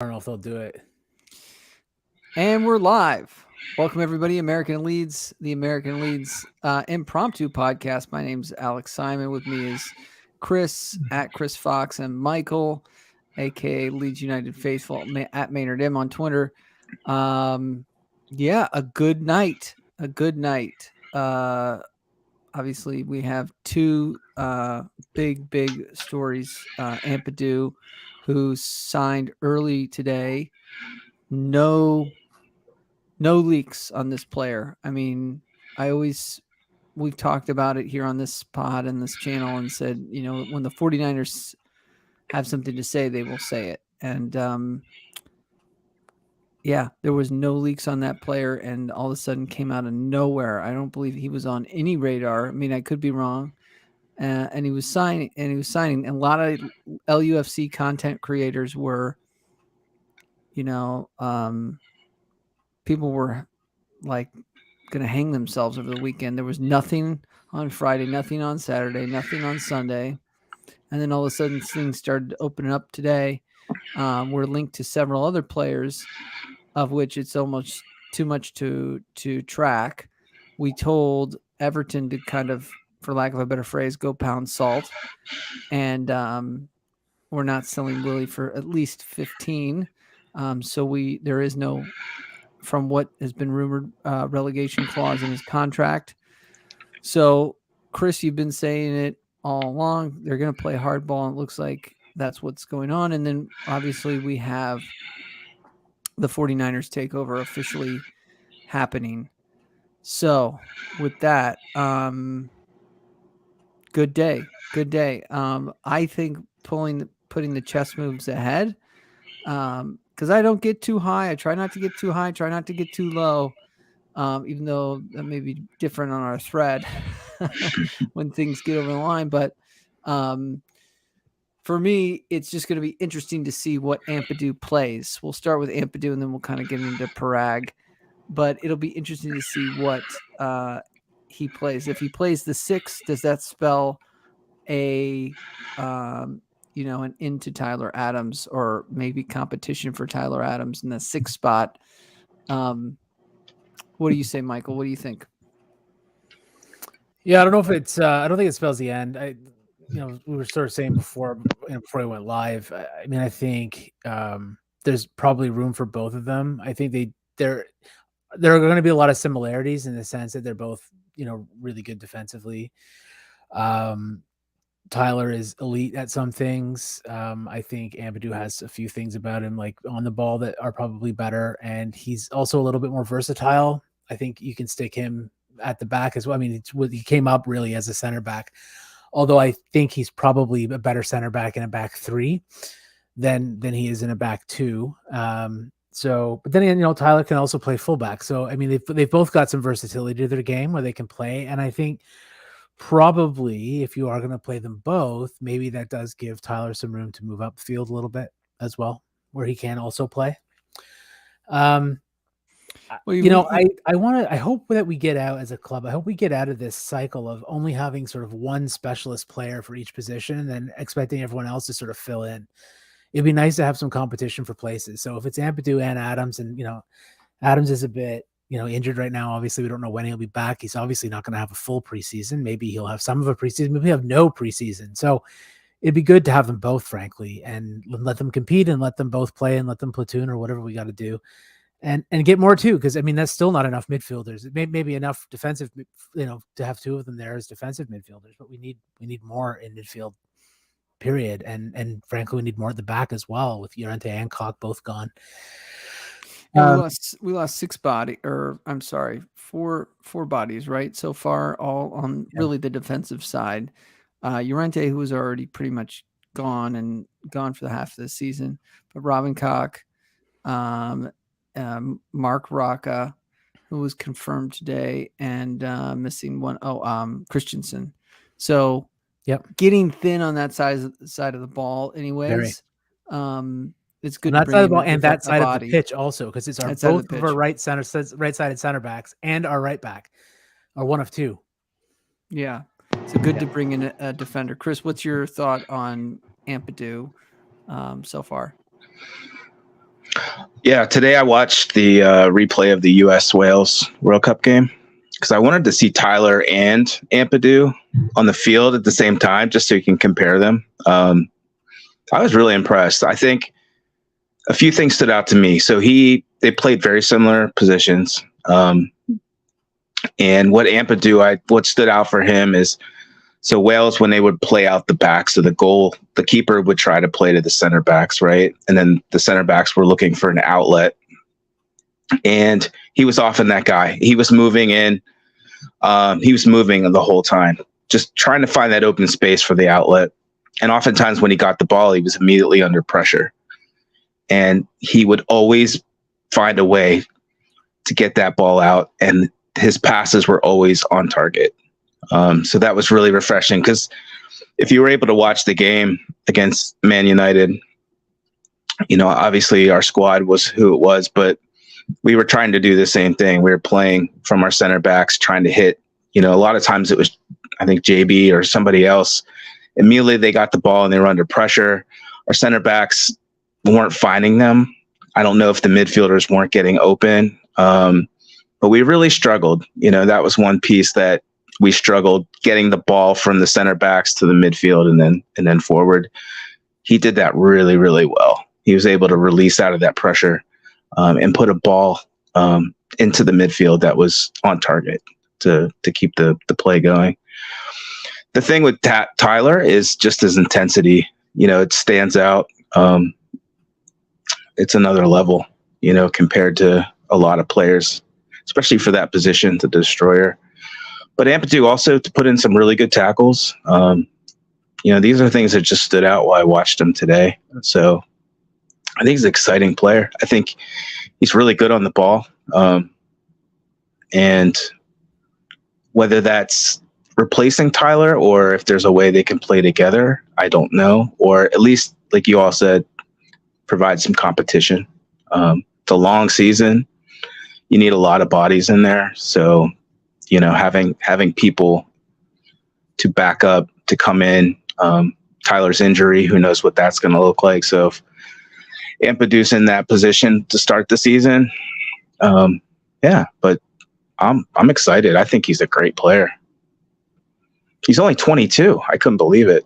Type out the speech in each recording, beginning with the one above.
I don't know if they'll do it. And we're live. Welcome, everybody. American Leads, the American Leads impromptu podcast. My name's Alex Simon. With me is Chris at Chris Fox and Michael, aka Leeds United Faithful at Maynard M on Twitter. Yeah, a good night. A good night. Obviously, we have two big stories. Ampadu, who signed early today. No leaks on this player. I mean, we've talked about it here on this pod and this channel and said, when the 49ers have something to say, they will say it. And yeah, there was no leaks on that player, and all of a sudden came out of nowhere. I don't believe he was on any radar. I mean, I could be wrong. And he was signing, and a lot of LUFC content creators were, people were like going to hang themselves over the weekend. There was nothing on Friday, nothing on Saturday, nothing on Sunday. And then all of a sudden things started opening up today. We're linked to several other players, of which it's almost too much to track. We told Everton to kind of, for lack of a better phrase, go pound salt. And we're not selling Willie for at least 15. So there is no, from what has been rumored, relegation clause in his contract. So, Chris, you've been saying it all along. They're going to play hardball, and it looks like that's what's going on. And then, obviously, we have the 49ers takeover officially happening. So, with that, good day. Good day. I think putting the chess moves ahead, because I don't get too high. I try not to get too high, try not to get too low. Even though that may be different on our thread when things get over the line. But for me, it's just going to be interesting to see what Ampadu plays. We'll start with Ampadu, and then we'll kind of get into Paraag. But it'll be interesting to see what he plays. If he plays the 6, does that spell an into Tyler Adams, or maybe competition for Tyler Adams in the 6th spot? What do you say, Michael? What do you think? Yeah, I don't know if it's. I don't think it spells the end. We were sort of saying before we went live. I mean, I think there's probably room for both of them. I think there are going to be a lot of similarities in the sense that they're both really good defensively. Tyler is elite at some things. I think Ampadu has a few things about him, like on the ball, that are probably better, and he's also a little bit more versatile. I think you can stick him at the back as well. I mean, he came up really as a center back, although I think he's probably a better center back in a back 3 than he is in a back 2. But then again, Tyler can also play fullback. So I mean, they've both got some versatility to their game where they can play, and I think probably if you are going to play them both, maybe that does give Tyler some room to move up the field a little bit as well, where he can also play. I hope that we get out as a club. I hope we get out of this cycle of only having sort of one specialist player for each position and then expecting everyone else to sort of fill in. It'd be nice to have some competition for places. So if it's Ampadu and Adams, and Adams is a bit injured right now. Obviously, we don't know when he'll be back. He's obviously not going to have a full preseason. Maybe he'll have some of a preseason. Maybe have no preseason. So it'd be good to have them both, frankly, and let them compete and let them both play and let them platoon or whatever we got to do, and get more too. Because I mean, that's still not enough midfielders. It may be enough defensive, to have 2 of them there as defensive midfielders, but we need more in midfield. Period. And frankly, we need more at the back as well, with Llorente and Koch both gone. And we lost 6 4 bodies, right? So far, all on really the defensive side. Llorente, who was already pretty much gone for the half of the season, but Robin Koch, Mark Rocca, who was confirmed today, and missing one. Christensen. So, getting thin on that side of the ball, anyways. It's good on to that bring side of in the ball and that side of the pitch also, because it's both of our right-sided center backs and our right back are one of 2. Yeah, so good to bring in a defender. Chris, what's your thought on Ampadu so far? Yeah, today I watched the replay of the U.S. Wales World Cup game because I wanted to see Tyler and Ampadu on the field at the same time, just so you can compare them. I was really impressed. I think a few things stood out to me. So they played very similar positions, and what stood out for him is, so Wales, when they would play out the backs of the goal, the keeper would try to play to the center backs, right? And then the center backs were looking for an outlet. And he was often that guy. He was moving in. He was moving the whole time, just trying to find that open space for the outlet. And oftentimes when he got the ball, he was immediately under pressure. And he would always find a way to get that ball out. And his passes were always on target. So that was really refreshing, because if you were able to watch the game against Man United, obviously our squad was who it was, but we were trying to do the same thing. We were playing from our center backs, trying to hit, a lot of times it was, I think, JB or somebody else. Immediately they got the ball and they were under pressure. Our center backs weren't finding them. I don't know if the midfielders weren't getting open, but we really struggled. That was one piece that we struggled, getting the ball from the center backs to the midfield and then forward. He did that really, really well. He was able to release out of that pressure and put a ball into the midfield that was on target to keep the play going. The thing with Tyler is just his intensity. It stands out. It's another level, compared to a lot of players, especially for that position, the destroyer. But Ampadu also to put in some really good tackles. These are things that just stood out while I watched him today. So I think he's an exciting player. I think he's really good on the ball. And whether that's replacing Tyler or if there's a way they can play together, I don't know. Or at least, like you all said, provide some competition. It's a long season. You need a lot of bodies in there. So, having people to back up, to come in, Tyler's injury, who knows what that's going to look like. So if Ampadu's in that position to start the season, but I'm excited. I think he's a great player. He's only 22. I couldn't believe it.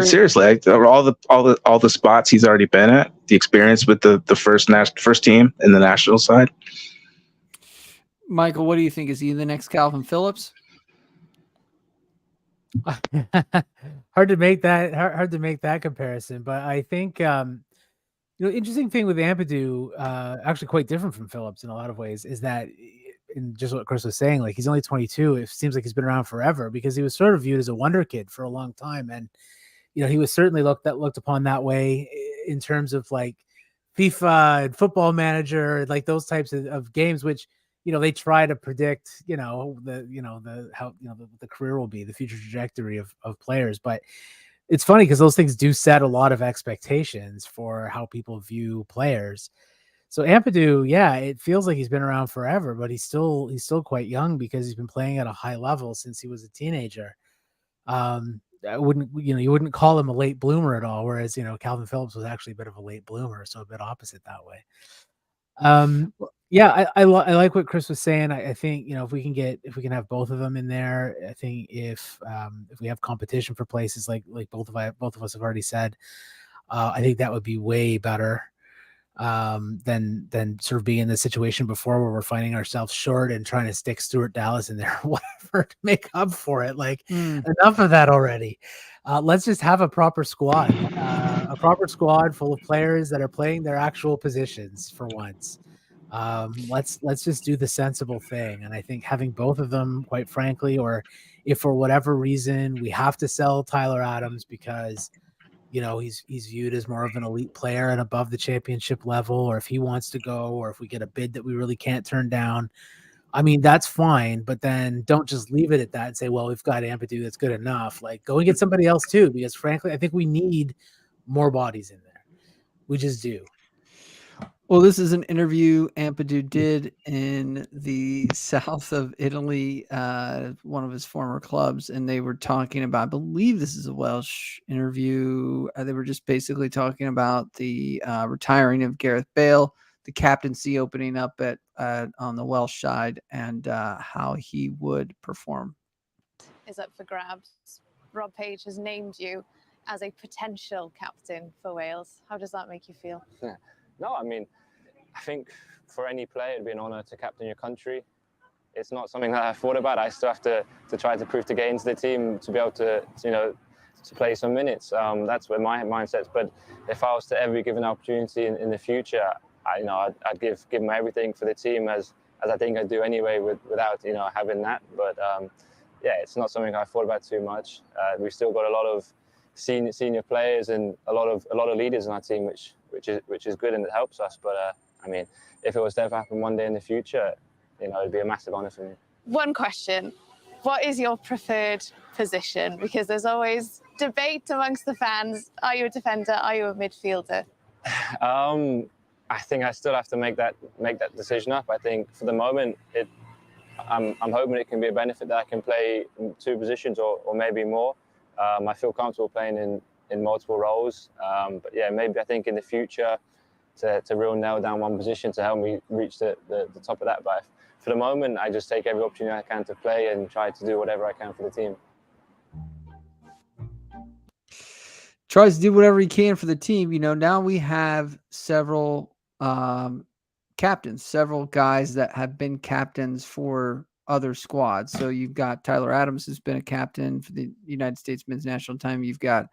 Seriously, all the spots he's already been at, the experience with the first team in the national side. Michael, what do you think? Is he the next Calvin Phillips? Hard to make that comparison, but I think interesting thing with Ampadu, actually quite different from Phillips in a lot of ways, is that, in just what Chris was saying, like, he's only 22. It seems like he's been around forever, because he was sort of viewed as a wonder kid for a long time, and he was certainly looked upon that way in terms of like FIFA and Football Manager, like those types of games, which they try to predict, how the career will be, the future trajectory of players. But it's funny because those things do set a lot of expectations for how people view players. So Ampadu, it feels like he's been around forever, but he's still quite young because he's been playing at a high level since he was a teenager. You wouldn't call him a late bloomer at all, whereas Calvin Phillips was actually a bit of a late bloomer, so a bit opposite that way. I like what Chris was saying. I think if we can have both of them in there, I think if we have competition for places like both of us have already said, I think that would be way better than sort of being in the situation before where we're finding ourselves short and trying to stick Stuart Dallas in there, whatever, to make up for it. Like, enough of that already. Let's just have a proper squad full of players that are playing their actual positions for once. Let's just do the sensible thing. And I think having both of them, quite frankly, or if for whatever reason we have to sell Tyler Adams because he's viewed as more of an elite player and above the championship level, or if he wants to go, or if we get a bid that we really can't turn down, I mean, that's fine. But then don't just leave it at that and say, well, we've got Ampadu, that's good enough. Like, go and get somebody else too, because frankly, I think we need more bodies in there. We just do. Well, this is an interview Ampadu did in the south of Italy, one of his former clubs, and they were talking about, I believe this is a Welsh interview. They were just basically talking about the retiring of Gareth Bale, the captaincy opening up at on the Welsh side, and how he would perform. Is up for grabs. Rob Page has named you as a potential captain for Wales. How does that make you feel? No, I mean, I think for any player, it'd be an honour to captain your country. It's not something that I thought about. I still have to try to prove to get into the team to be able to play some minutes. That's where my mindset's. But if I was to ever be given an opportunity in the future, I'd give my everything for the team as I think I do anyway, without having that. But yeah, it's not something I thought about too much. We've still got a lot of senior players and a lot of leaders in our team, which is good and it helps us. But I mean, if it was to ever happen one day in the future, it'd be a massive honour for me. One question: what is your preferred position? Because there's always debate amongst the fans. Are you a defender? Are you a midfielder? I think I still have to make that decision up. I think for the moment, I'm hoping it can be a benefit that I can play in two positions or maybe more. I feel comfortable playing in multiple roles. But yeah, maybe I think in the future to really nail down one position to help me reach the top of that. But for the moment, I just take every opportunity I can to play and try to do whatever I can for the team. Tries to do whatever he can for the team. Now we have several captains, several guys that have been captains for other squads. So you've got Tyler Adams, who's been a captain for the United States men's national team. You've got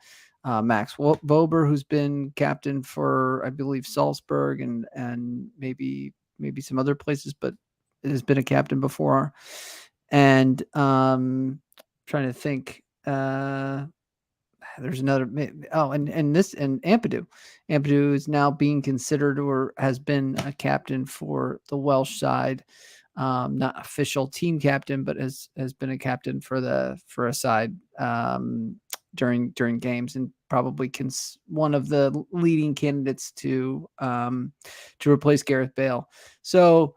Max Bober, who's been captain for, I believe, Salzburg and maybe some other places, but has been a captain before. And trying to think. There's another. And Ampadu. Ampadu is now being considered or has been a captain for the Welsh side. Not official team captain, but has been a captain for a side during games, and probably one of the leading candidates to replace Gareth Bale. So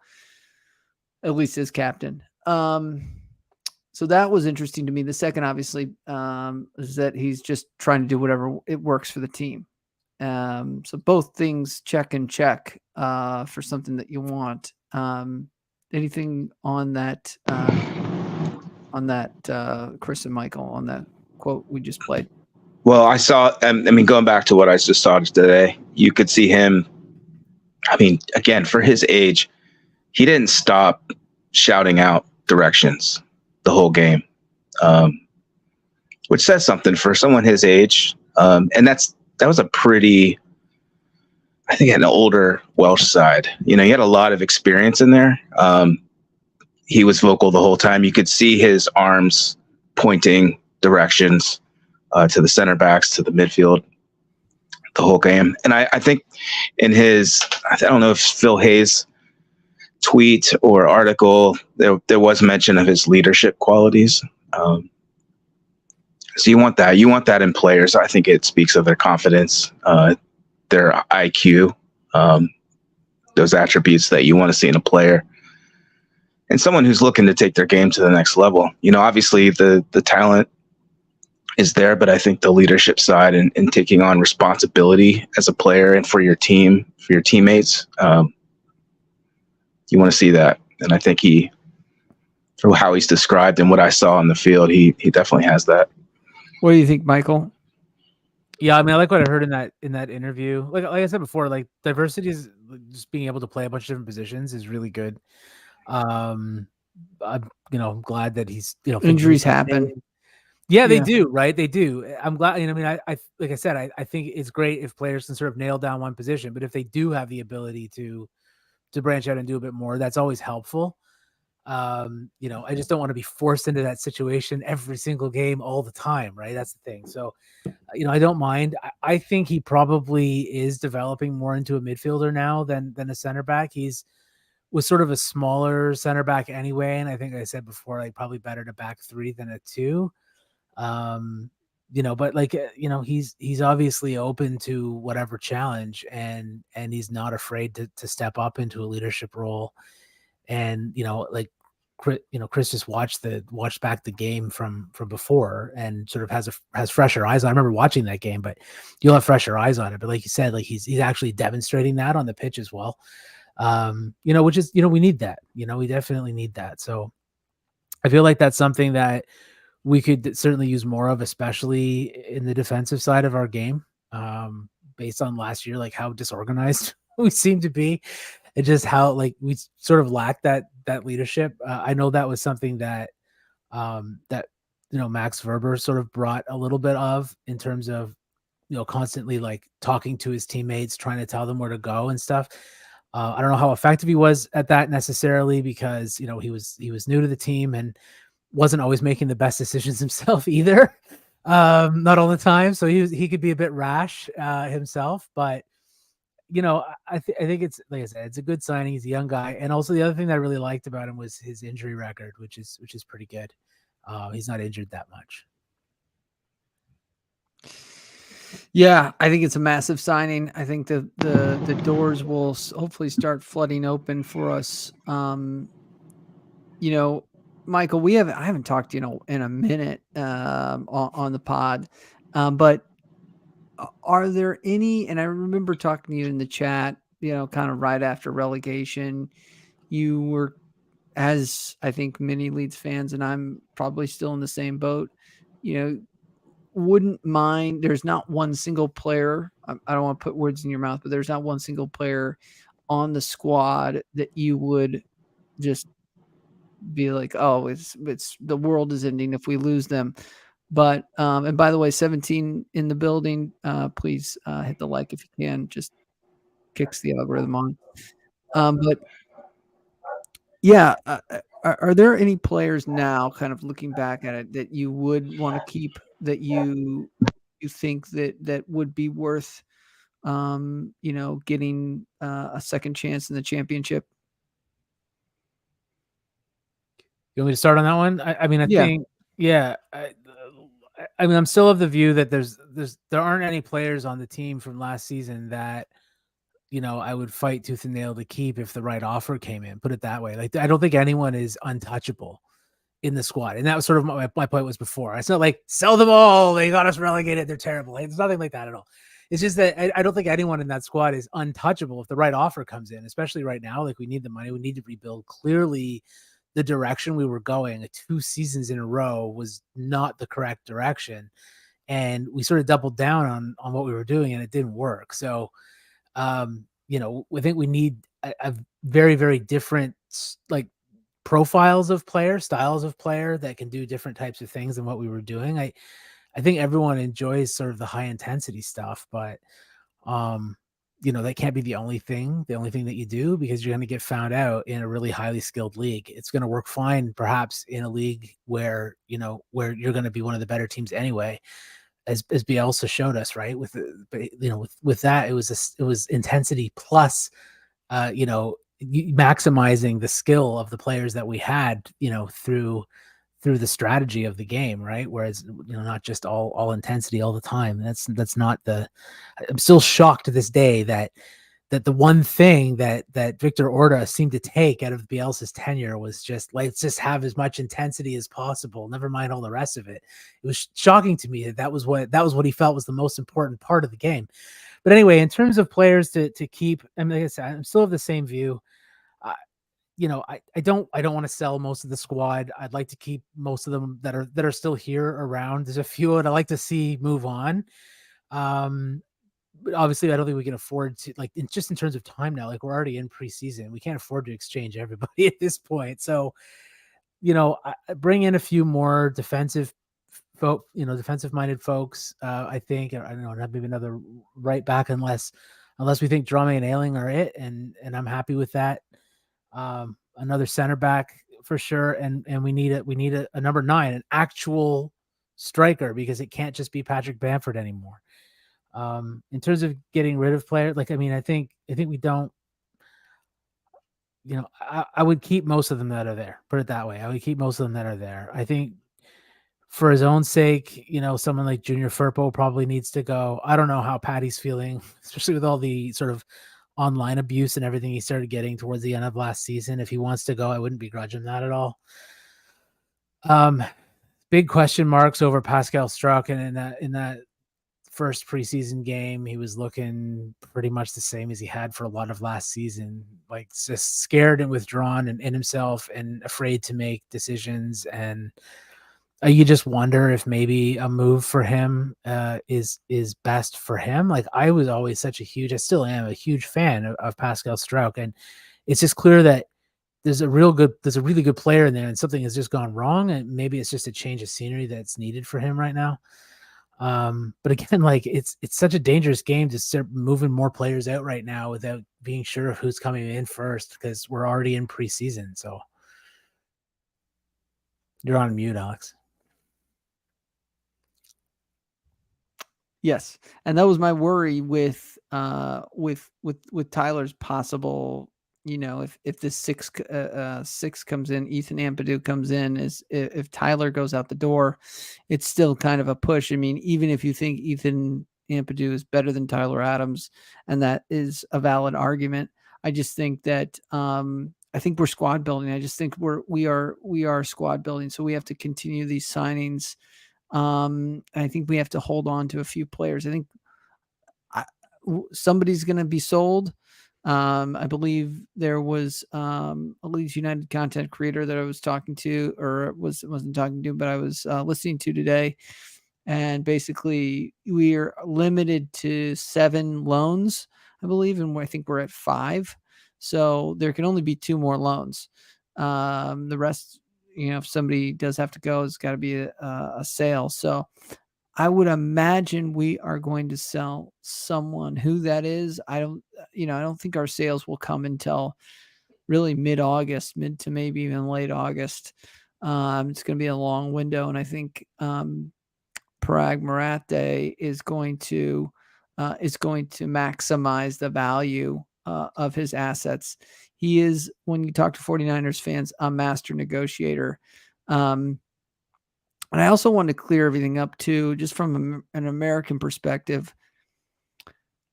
at least as captain. So that was interesting to me. The second, obviously, is that he's just trying to do whatever it works for the team. So both things check for something that you want. Anything on that, Chris and Michael, on that quote we just played? Well, I saw, going back to what I just saw today, you could see him. I mean, again, for his age, he didn't stop shouting out directions the whole game, which says something for someone his age. And that was a pretty, I think, an older Welsh side. He had a lot of experience in there. He was vocal the whole time. You could see his arms pointing directions to the center backs, to the midfield, the whole game. And I think in his, I don't know if Phil Hayes tweet or article, there was mention of his leadership qualities. So you want that in players. I think it speaks of their confidence, their IQ, those attributes that you want to see in a player, and someone who's looking to take their game to the next level. Obviously the talent is there, but I think the leadership side and taking on responsibility as a player and for your team, for your teammates, you want to see that. And I think for how he's described and what I saw on the field, he definitely has that. What do you think, Michael? Yeah, I mean, I like what I heard in that interview. Like I said before, like diversity is just being able to play a bunch of different positions is really good. I'm glad that he's injuries happen. Yeah, they do, right? They do. I'm glad. I like I said, I think it's great if players can sort of nail down one position, but if they do have the ability to branch out and do a bit more, that's always helpful. I just don't want to be forced into that situation every single game all the time, right? That's the thing. So, I don't mind. I think he probably is developing more into a midfielder now than a center back. Was sort of a smaller center back anyway, and I think I said before, like probably better to back three than a two. but like, he's obviously open to whatever challenge, and he's not afraid to step up into a leadership role. And, like, Chris just watched back the game from before, and sort of has fresher eyes on. I remember watching that game, but you'll have fresher eyes on it. But like you said, like he's actually demonstrating that on the pitch as well. Which is, we need that. We definitely need that. So I feel like that's something that we could certainly use more of, especially in the defensive side of our game. Based on last year, like how disorganized we seem to be, and just how like we sort of lack that leadership. I know that was something that Max Verber sort of brought a little bit of, in terms of constantly like talking to his teammates, trying to tell them where to go and stuff. I don't know how effective he was at that necessarily, because he was new to the team and wasn't always making the best decisions himself either. Not all the time. So he could be a bit rash himself, but I think it's, like I said, it's a good signing. He's a young guy. And also the other thing that I really liked about him was his injury record, which is pretty good. He's not injured that much. Yeah, I think it's a massive signing. I think the doors will hopefully start flooding open for us. Michael, I haven't talked to in a minute on the pod, but are there any? And I remember talking to you in the chat, kind of right after relegation. You were, as I think many Leeds fans, and I'm probably still in the same boat. Wouldn't mind. There's not one single player. I don't want to put words in your mouth, but there's not one single player on the squad that you would just be like, oh, it's the world is ending if we lose them. But and by the way, 17 in the building, please hit the like if you can. Just kicks the algorithm on. But yeah, are there any players now, kind of looking back at it, that you would want to keep, that you think that would be worth getting a second chance in the championship? You want me to start on that one? I mean, I think, yeah. I mean, I'm still of the view that there aren't any players on the team from last season that, I would fight tooth and nail to keep if the right offer came in. Put it that way. Like, I don't think anyone is untouchable in the squad. And that was sort of my point was before. It's not like sell them all, they got us relegated, they're terrible. Like, it's nothing like that at all. It's just that I don't think anyone in that squad is untouchable if the right offer comes in, especially right now. Like, we need the money, we need to rebuild. Clearly, the direction we were going 2 seasons in a row was not the correct direction. And we sort of doubled down on what we were doing, and it didn't work. So, I think we need a very, very different, like, profiles of player, styles of player that can do different types of things than what we were doing. I think everyone enjoys sort of the high intensity stuff, but that can't be the only thing that you do, because you're going to get found out in a really highly skilled league. It's going to work fine, perhaps, in a league where you're going to be one of the better teams anyway, as Bielsa showed us, right? With that, it was intensity plus, maximizing the skill of the players that we had, through the strategy of the game, right? Whereas, not just all intensity all the time. That's not I'm still shocked to this day that the one thing that Victor Orta seemed to take out of Bielsa's tenure was just, let's just have as much intensity as possible. Never mind all the rest of it. It was shocking to me that was what he felt was the most important part of the game. But anyway, in terms of players to keep, I mean, like I said, I'm still of the same view. I don't want to sell most of the squad. I'd like to keep most of them that are still here around. There's a few that I like to see move on. But obviously, I don't think we can afford to, like, just in terms of time now. Like, we're already in preseason. We can't afford to exchange everybody at this point. So, I bring in a few more defensive minded folks. I think, I don't know, maybe another right back, unless we think Drame and Ailing are it, and I'm happy with that. Another center back for sure, and we need a number 9, an actual striker, because it can't just be Patrick Bamford anymore. In terms of getting rid of players, like, I mean, I think we don't. I would keep most of them that are there. Put it that way. I would keep most of them that are there. I think for his own sake, someone like Junior Firpo probably needs to go. I don't know how Patty's feeling, especially with all the sort of online abuse and everything he started getting towards the end of last season. If he wants to go, I wouldn't begrudge him that at all. Big question marks over Pascal Struck, and in that first preseason game, he was looking pretty much the same as he had for a lot of last season, like just scared and withdrawn and in himself and afraid to make decisions. And you just wonder if maybe a move for him is best for him. Like, I was always I still am a huge fan of Pascal Struck, and it's just clear that there's a really good player in there, and something has just gone wrong, and maybe it's just a change of scenery that's needed for him right now. But again, like it's such a dangerous game to start moving more players out right now without being sure of who's coming in first, because we're already in preseason. So you're on mute, Alex. Yes, and that was my worry with Tyler's possible. If the six comes in, Ethan Ampadu comes in, is if Tyler goes out the door, it's still kind of a push. I mean, even if you think Ethan Ampadu is better than Tyler Adams, and that is a valid argument, I just think that I think we're squad building. I just think we are squad building, so we have to continue these signings. I think we have to hold on to a few players. I think somebody's going to be sold. I believe there was a Leeds United content creator that I was talking to, or wasn't talking to, but I was listening to today. And basically, we are limited to 7 loans, I believe, and I think we're at 5. So there can only be 2 more loans. The rest, if somebody does have to go, it's got to be a sale. So I would imagine we are going to sell someone. Who that is, I don't think our sales will come until really mid-August, mid to maybe even late August. It's going to be a long window, and I think Paraag Marathe is going to maximize the value of his assets. He is, when you talk to 49ers fans, a master negotiator. And I also want to clear everything up too, just from an American perspective.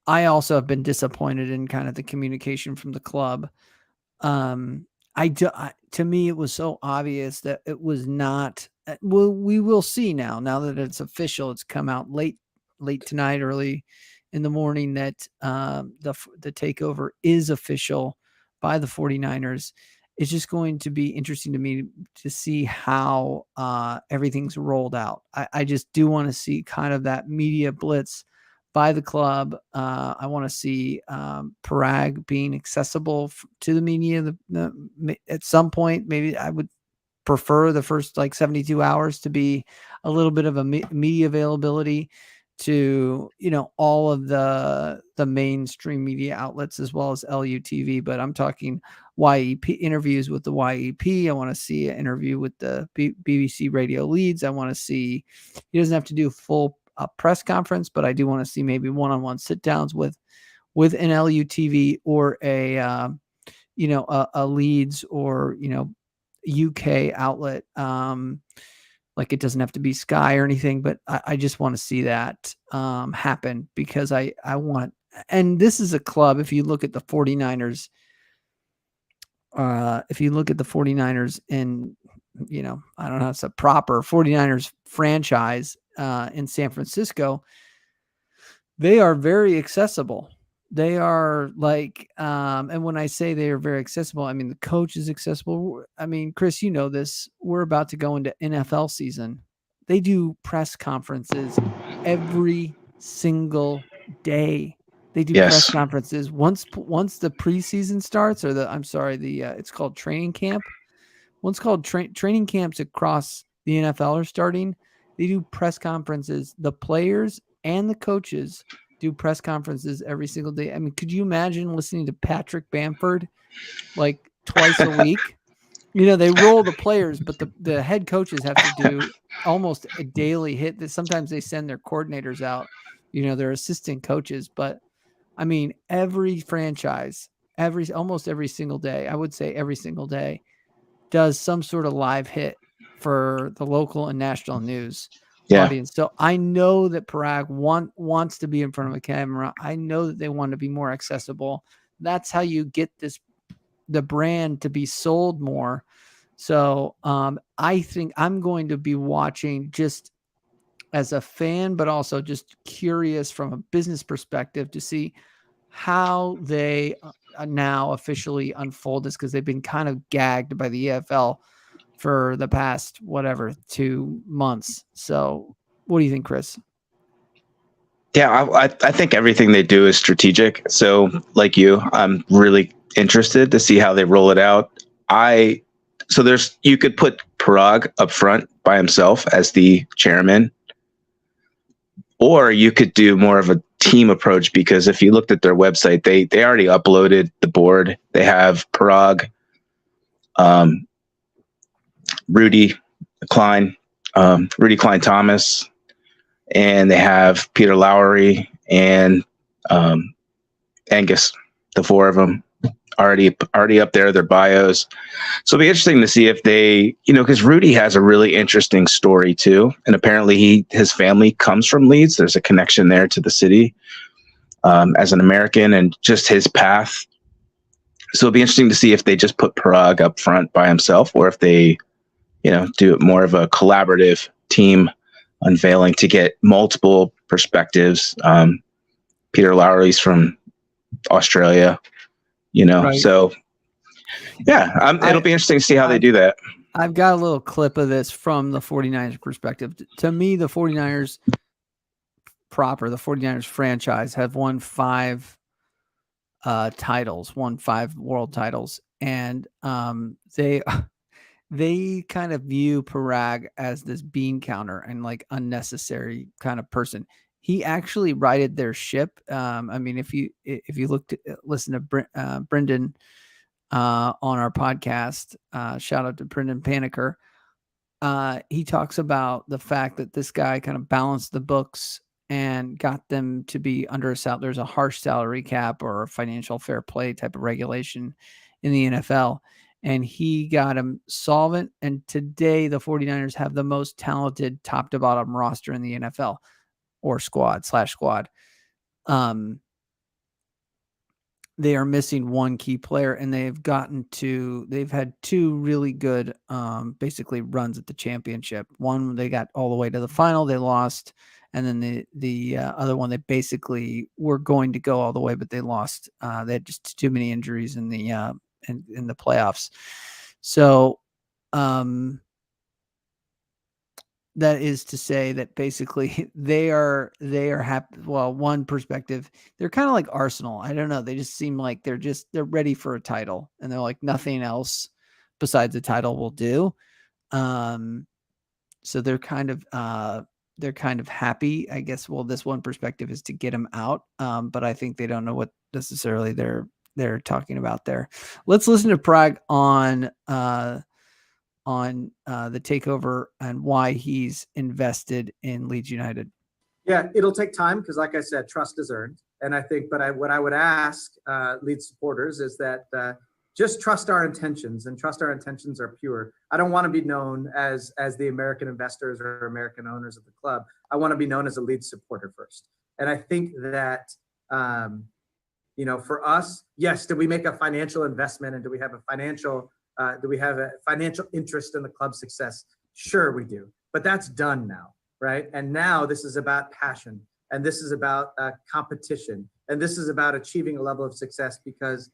I also have been disappointed in kind of the communication from the club. To me, it was so obvious that it was not. Well, we will see now that it's official. It's come out late tonight, early in the morning, that the takeover is official by the 49ers. It's just going to be interesting to me to see how everything's rolled out. I just do want to see kind of that media blitz by the club. I want to see Paraag being accessible to the media. At some point, maybe I would prefer the first 72 hours to be a little bit of a media availability to all of the mainstream media outlets as well as LUTV. But I'm talking YEP interviews with the YEP. I want to see an interview with the BBC radio leads. I want to see, he doesn't have to do full press conference, but I do want to see maybe one-on-one sit downs with an LUTV or a Leeds or UK outlet. Like, it doesn't have to be Sky or anything, but I just want to see that happen, because I want, and this is a club, if you look at the 49ers, in, I don't know, it's a proper 49ers franchise in San Francisco, they are very accessible. They are and when I say they are very accessible, I mean, the coach is accessible. I mean, Chris, this, we're about to go into NFL season. They do press conferences every single day. They do press conferences once the preseason starts, or it's called training camp. Once called training camps across the NFL are starting. They do press conferences. The players and the coaches do press conferences every single day. I mean, could you imagine listening to Patrick Bamford twice a week? They roll the players, but the head coaches have to do almost a daily hit. Sometimes they send their coordinators out, their assistant coaches. But I mean, every franchise, almost every single day, I would say every single day, does some sort of live hit for the local and national news Yeah. audience. So I know that Paraag wants to be in front of a camera. I know that they want to be more accessible. That's how you get the brand to be sold more. So I think I'm going to be watching just as a fan, but also just curious from a business perspective to see how they now officially unfold this, because they've been kind of gagged by the EFL for the past 2 months. So what do you think, Chris? Yeah, I think everything they do is strategic. So like you, I'm really interested to see how they roll it out. You could put Paraag up front by himself as the chairman, or you could do more of a team approach, because if you looked at their website, they already uploaded the board. They have Paraag, Rudy Klein Thomas, and they have Peter Lowry and Angus, the four of them already up there, their bios. So it'll be interesting to see if they, because Rudy has a really interesting story too. And apparently his family comes from Leeds. There's a connection there to the city as an American, and just his path. So it'll be interesting to see if they just put Paraag up front by himself, or if they, do it more of a collaborative team unveiling to get multiple perspectives. Peter Lowry's from Australia, right. So yeah, it'll be interesting to see how they do that. I've got a little clip of this from the 49ers perspective. To me, the 49ers proper, the 49ers franchise, have won 5 titles, won 5 world titles. And they kind of view Paraag as this bean counter and like unnecessary kind of person. He actually righted their ship. I mean, if you listen to Brendan on our podcast, shout out to Brendan Paniker. He talks about the fact that this guy kind of balanced the books and got them to be under there's a harsh salary cap or a financial fair play type of regulation in the NFL. And he got him solvent. And today the 49ers have the most talented top to bottom roster in the NFL, or squad. They are missing one key player, and they've had 2 really good, basically runs at the championship. One, they got all the way to the final, they lost. And then the other one, they basically were going to go all the way, but they lost. They had just too many injuries in the playoffs. So, that is to say that basically they are happy. Well, one perspective, they're kind of like Arsenal. I don't know. They just seem like they're ready for a title, and they're like, nothing else besides the title will do. So they're kind of happy, I guess. Well, this one perspective is to get them out. But I think they don't know what necessarily they're talking about there. Let's listen to Paraag on the takeover and why he's invested in Leeds United. Yeah, it'll take time because, like I said, trust is earned. And I think, what I would ask Leeds supporters is that just trust our intentions, and trust our intentions are pure. I don't want to be known as the American investors or American owners of the club. I want to be known as a Leeds supporter first. And I think that, for us, yes, did we make a financial investment, and do we have a financial interest in the club's success? Sure, we do. But that's done now, right? And now this is about passion, and this is about competition, and this is about achieving a level of success, because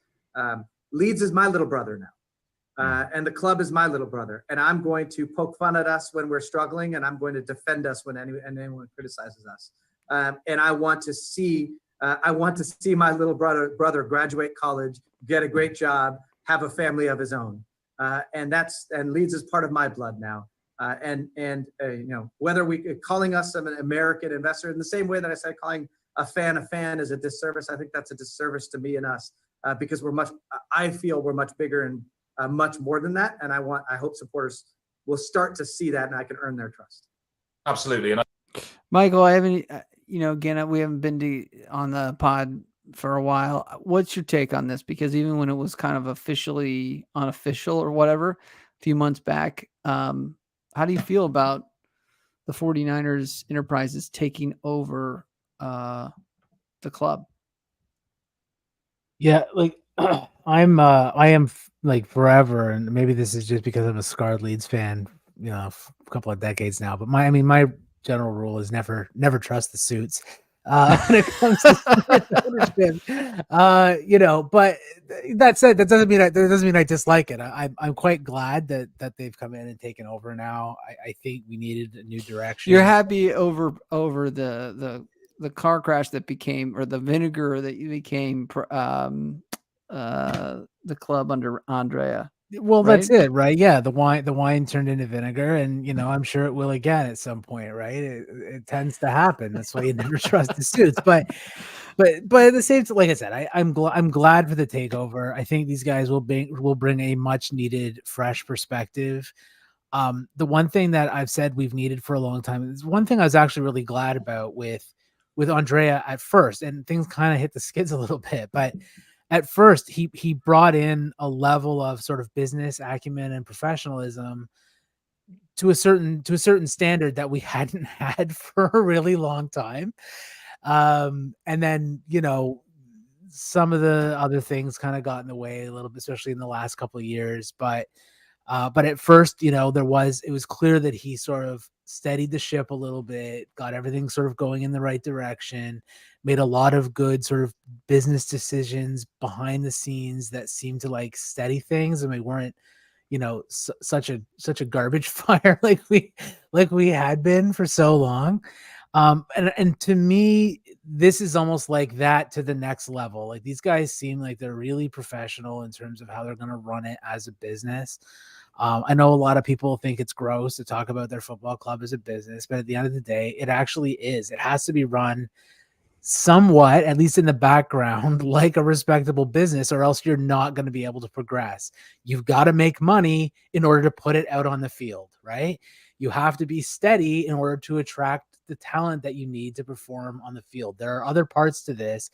Leeds is my little brother now, and the club is my little brother, and I'm going to poke fun at us when we're struggling, and I'm going to defend us when anyone criticizes us. And I want to see my little brother graduate college, get a great job, have a family of his own. And Leeds is part of my blood now. Whether calling us an American investor in the same way that I said calling a fan is a disservice, I think that's a disservice to me and us, because I feel we're much bigger and much more than that. And I hope supporters will start to see that, and I can earn their trust. Absolutely. And Michael, I haven't, again, we haven't been on the pod for a while. What's your take on this? Because even when it was kind of officially unofficial or whatever, a few months back, How do you feel about the 49ers Enterprises taking over the club? Yeah, like I am like forever, and maybe this is just because I'm a scarred Leeds fan, a couple of decades now. But my general rule is never trust the suits when it comes to sports ownership. But that said, that doesn't mean I dislike it. I'm quite glad that they've come in and taken over now. I think we needed a new direction. You're happy over the car crash that became, or the vinegar that became the club under Andrea. Well, right? that's it, right? Yeah, the wine turned into vinegar, and I'm sure it will again at some point, right? It tends to happen. That's why you never trust the suits. But at the same time, like I said, I'm glad for the takeover. I think these guys will bring a much needed fresh perspective. The one thing that I've said we've needed for a long time is one thing I was actually really glad about with Andrea at first, and things kind of hit the skids a little bit, but at first he brought in a level of sort of business acumen and professionalism to a certain standard that we hadn't had for a really long time. And then, some of the other things kind of got in the way a little bit, especially in the last couple of years. But at first, it was clear that he sort of steadied the ship a little bit, got everything sort of going in the right direction, made a lot of good sort of business decisions behind the scenes that seemed to like steady things, and we weren't, such a garbage fire like we had been for so long. And to me, this is almost like that to the next level. Like, these guys seem like they're really professional in terms of how they're going to run it as a business. I know a lot of people think it's gross to talk about their football club as a business, but at the end of the day, it actually is. It has to be run somewhat, at least in the background, like a respectable business, or else you're not going to be able to progress. You've got to make money in order to put it out on the field, right? You have to be steady in order to attract the talent that you need to perform on the field. There are other parts to this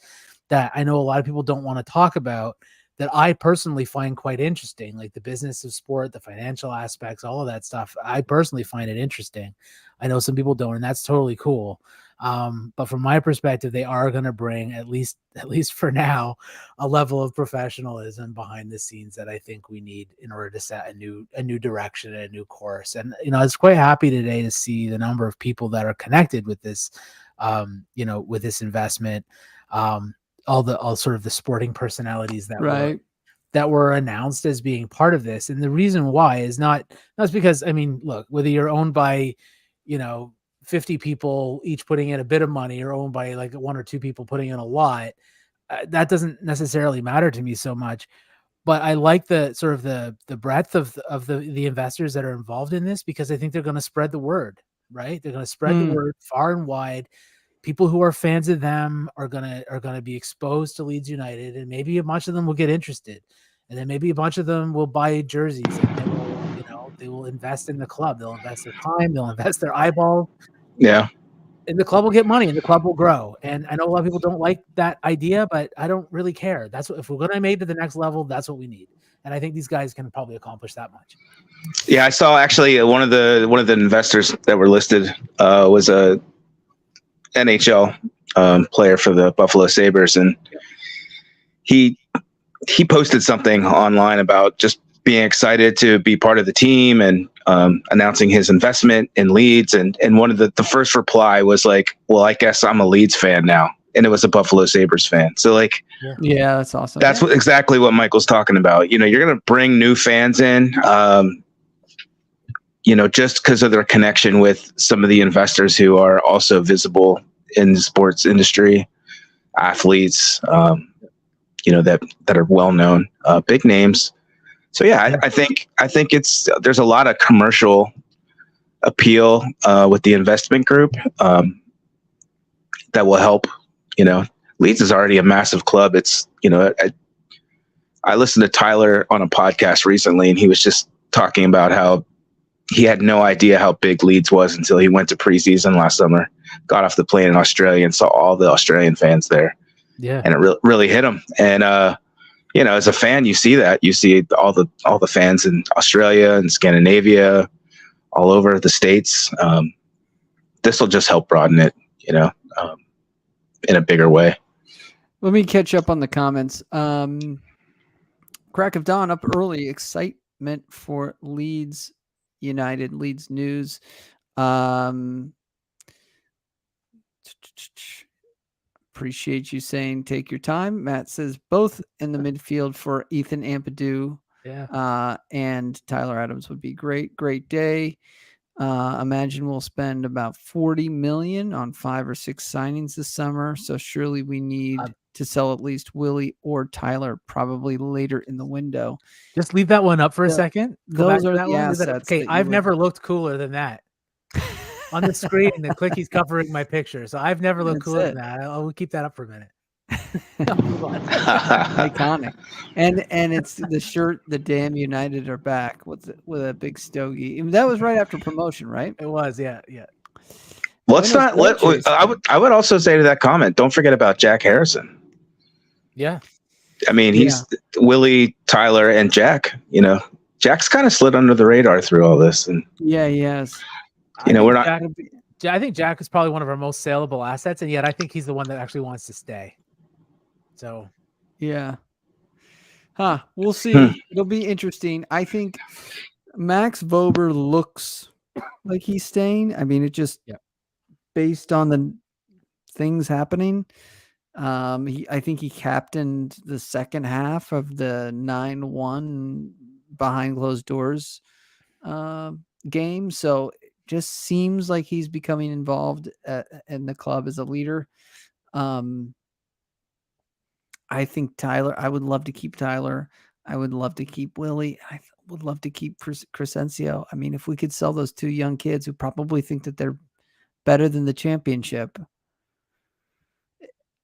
that I know a lot of people don't want to talk about, that I personally find quite interesting, like the business of sport, the financial aspects, all of that stuff. I personally find it interesting. I know some people don't, and that's totally cool. But from my perspective, they are going to bring, at least for now, a level of professionalism behind the scenes that I think we need in order to set a new direction and a new course. And, I was quite happy today to see the number of people that are connected with this, with this investment. All sort of the sporting personalities that were announced as being part of this. And the reason why is not because, look, whether you're owned by, 50 people each putting in a bit of money, or owned by like one or two people putting in a lot, that doesn't necessarily matter to me so much. But I like the sort of the breadth of the investors that are involved in this, because I think they're going to spread the word, right? They're going to spread the word far and wide. People who are fans of them are gonna be exposed to Leeds United, and maybe a bunch of them will get interested, and then maybe a bunch of them will buy jerseys, and they will invest in the club. They'll invest their time, they'll invest their eyeballs. Yeah. And the club will get money, and the club will grow. And I know a lot of people don't like that idea, but I don't really care. That's what, if we're gonna make it to the next level, that's what we need. And I think these guys can probably accomplish that much. Yeah, I saw actually one of the investors that were listed was a NHL player for the Buffalo Sabres, and he posted something online about just being excited to be part of the team, and announcing his investment in Leeds. And one of the first reply was like, well, I guess I'm a Leeds fan now. And it was a Buffalo Sabres fan. So like, yeah, that's awesome. That's exactly what Michael's talking about. You're going to bring new fans in, just because of their connection with some of the investors who are also visible in the sports industry, athletes, that are well-known, big names. So yeah, I think there's a lot of commercial appeal with the investment group that will help. Leeds is already a massive club. It's, I listened to Tyler on a podcast recently, and he was just talking about how he had no idea how big Leeds was until he went to preseason last summer, got off the plane in Australia, and saw all the Australian fans there. Yeah. And it really hit him. And, as a fan, you see that. You see all the fans in Australia and Scandinavia, all over the States. This will just help broaden it, in a bigger way. Let me catch up on the comments. Crack of dawn up early. Excitement for Leeds United. Leeds news. Appreciate you saying take your time. Matt says both in the midfield for Ethan Ampadu and Tyler Adams would be great. Great day. Imagine we'll spend about 40 million on 5 or 6 signings this summer. So surely we need to sell at least Willie or Tyler probably later in the window. Just leave that one up for a second. Those are the assets. Okay, I've never looked cooler than that. On the screen, the Clicky's covering my picture, so I've never looked cooler than that. I'll keep that up for a minute. Iconic. And it's the shirt, the damn United are back with a big stogie. That was right after promotion, right? It was, yeah. Let's not I would also say to that comment, don't forget about Jack Harrison. Yeah. I mean, he's Willie, Tyler, and Jack. Jack's kind of slid under the radar through all this, and yeah, he has. we're not. I think Jack is probably one of our most saleable assets, and yet I think he's the one that actually wants to stay. So, yeah. We'll see. It'll be interesting. I think Max Vober looks like he's staying. I mean, it just based on the things happening. I think he captained the second half of the 9-1 behind closed doors game. So it just seems like he's becoming involved in the club as a leader. I think Tyler, I would love to keep Tyler. I would love to keep Willie. I would love to keep Crescencio. I mean, if we could sell those 2 young kids who probably think that they're better than the championship,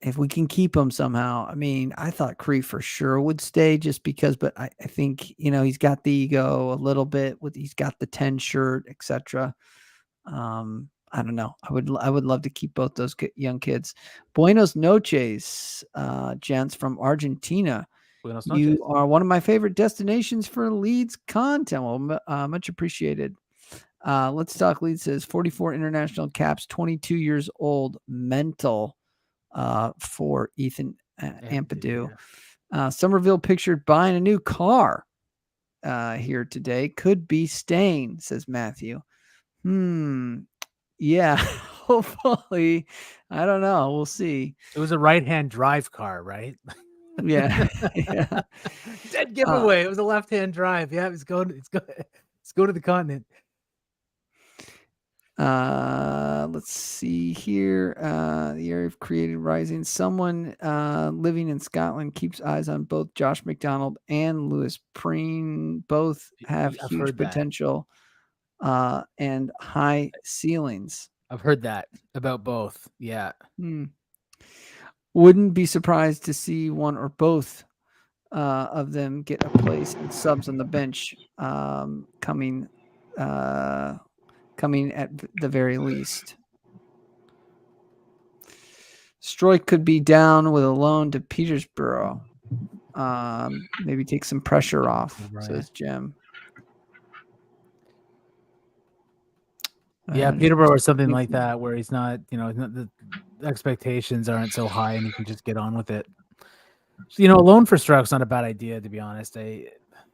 if we can keep them somehow. I mean, I thought Cree for sure would stay just because, but I think, he's got the ego a little bit he's got the 10 shirt, etc. I don't know. I would love to keep both those young kids. Buenos noches, gents from Argentina. Buenos noches. You are one of my favorite destinations for Leeds content. Well, much appreciated. Let's talk Leeds. Says 44 international caps, 22 years old, mental for Ethan Ampadu. Somerville pictured buying a new car here today. Could be staying, says Matthew. Yeah, hopefully. I don't know. We'll see. It was a right-hand drive car, right? Yeah. Dead giveaway. It was a left-hand drive. Yeah, let's go to the continent. Let's see here. The area of creative rising. Someone living in Scotland keeps eyes on both Josh McDonald and Lewis Preen. Both have huge potential. And high ceilings. I've heard that about both. Yeah. Wouldn't be surprised to see one or both of them get a place in subs on the bench coming at the very least. Stroy could be down with a loan to Petersborough. Maybe take some pressure off, says Jim. Yeah, Peterborough or something like that, where he's not, the expectations aren't so high and he can just get on with it. A loan for Stroke's not a bad idea, to be honest. I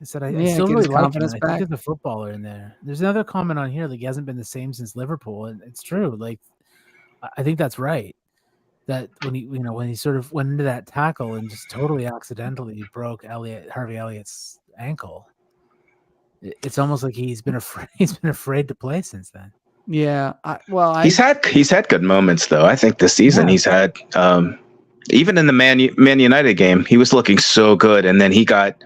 still really like him. I think there's a footballer in there. There's another comment on here, like he hasn't been the same since Liverpool, and it's true. Like, I think that's right. That when he sort of went into that tackle and just totally accidentally broke Harvey Elliott's ankle, it's almost like he's been afraid to play since then. Yeah, he's had good moments though. I think this season he's had, even in the Man United game, he was looking so good, and then he got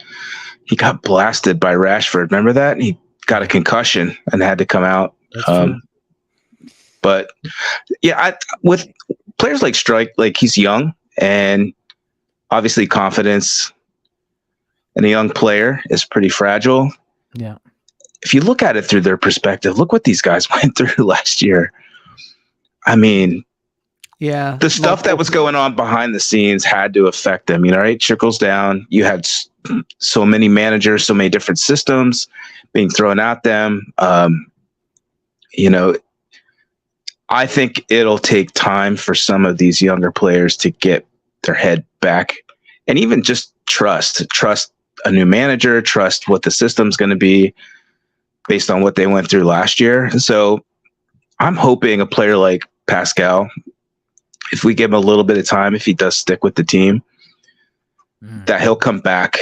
blasted by Rashford. Remember that? And he got a concussion and had to come out. But yeah, with players like Strike, like he's young, and obviously confidence in a young player is pretty fragile. Yeah. If you look at it through their perspective, look what these guys went through last year. I mean, yeah, the stuff that was going on behind the scenes had to affect them, right? Trickles down. You had so many managers, so many different systems being thrown at them. you know, I think it'll take time for some of these younger players to get their head back and even just trust a new manager, trust what the system's going to be based on what they went through last year. So I'm hoping a player like Pascal, if we give him a little bit of time, if he does stick with the team, that he'll come back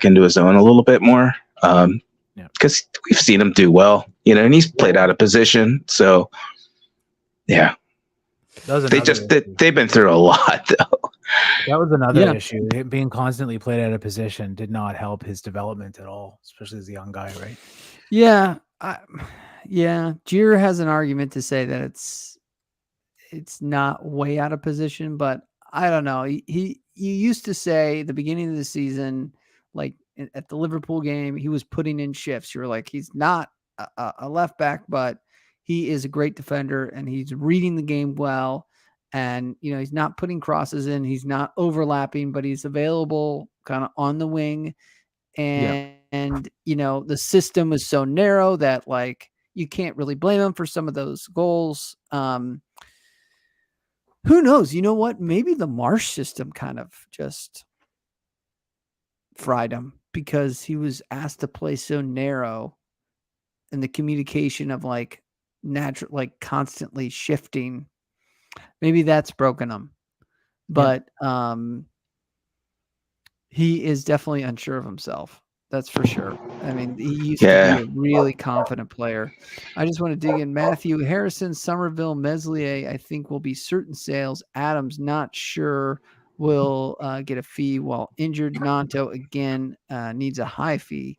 into his own a little bit more. Because we've seen him do well, and he's played out of position. So yeah, they've been through a lot though. That was another issue. Him being constantly played out of position did not help his development at all, especially as a young guy, right? Yeah. Jeter has an argument to say that it's not way out of position, but I don't know. He used to say at the beginning of the season, like at the Liverpool game, he was putting in shifts. You were like, he's not a left back, but he is a great defender and he's reading the game well. And, he's not putting crosses in. He's not overlapping, but he's available kind of on the wing. And the system was so narrow that like, you can't really blame him for some of those goals. Who knows? You know what? Maybe the Marsh system kind of just fried him because he was asked to play so narrow and the communication of like natural, like constantly shifting. Maybe that's broken him, but he is definitely unsure of himself. That's for sure. I mean, he used to be a really confident player. I just want to dig in. Matthew Harrison, Somerville, Meslier, I think will be certain sales. Adams, not sure, will get a fee while injured. Nanto, again, needs a high fee.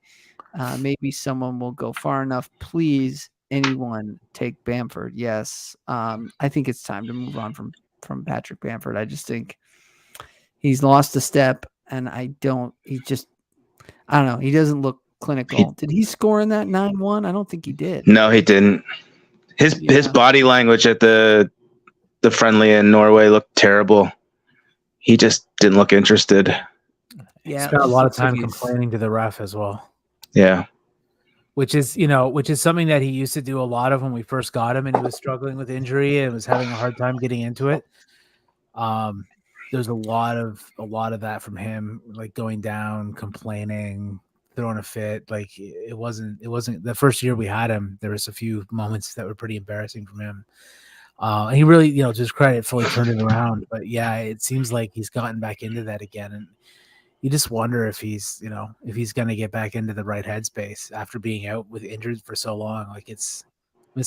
Maybe someone will go far enough. Please, anyone take Bamford. Yes. I think it's time to move on from Patrick Bamford. I just think he's lost a step, and I don't know. He doesn't look clinical. Did he score in that 9-1? I don't think he did. No, he didn't. His body language at the friendly in Norway looked terrible. He just didn't look interested. Yeah, he spent a lot of time complaining to the ref as well. Yeah. Which is something that he used to do a lot of when we first got him and he was struggling with injury and was having a hard time getting into it. There's a lot of that from him, like going down, complaining, throwing a fit. Like it wasn't the first year we had him. There was a few moments that were pretty embarrassing from him. And he really, just credit fully turned it around. But yeah, it seems like he's gotten back into that again. And you just wonder if he's going to get back into the right headspace after being out with injured for so long. Like it's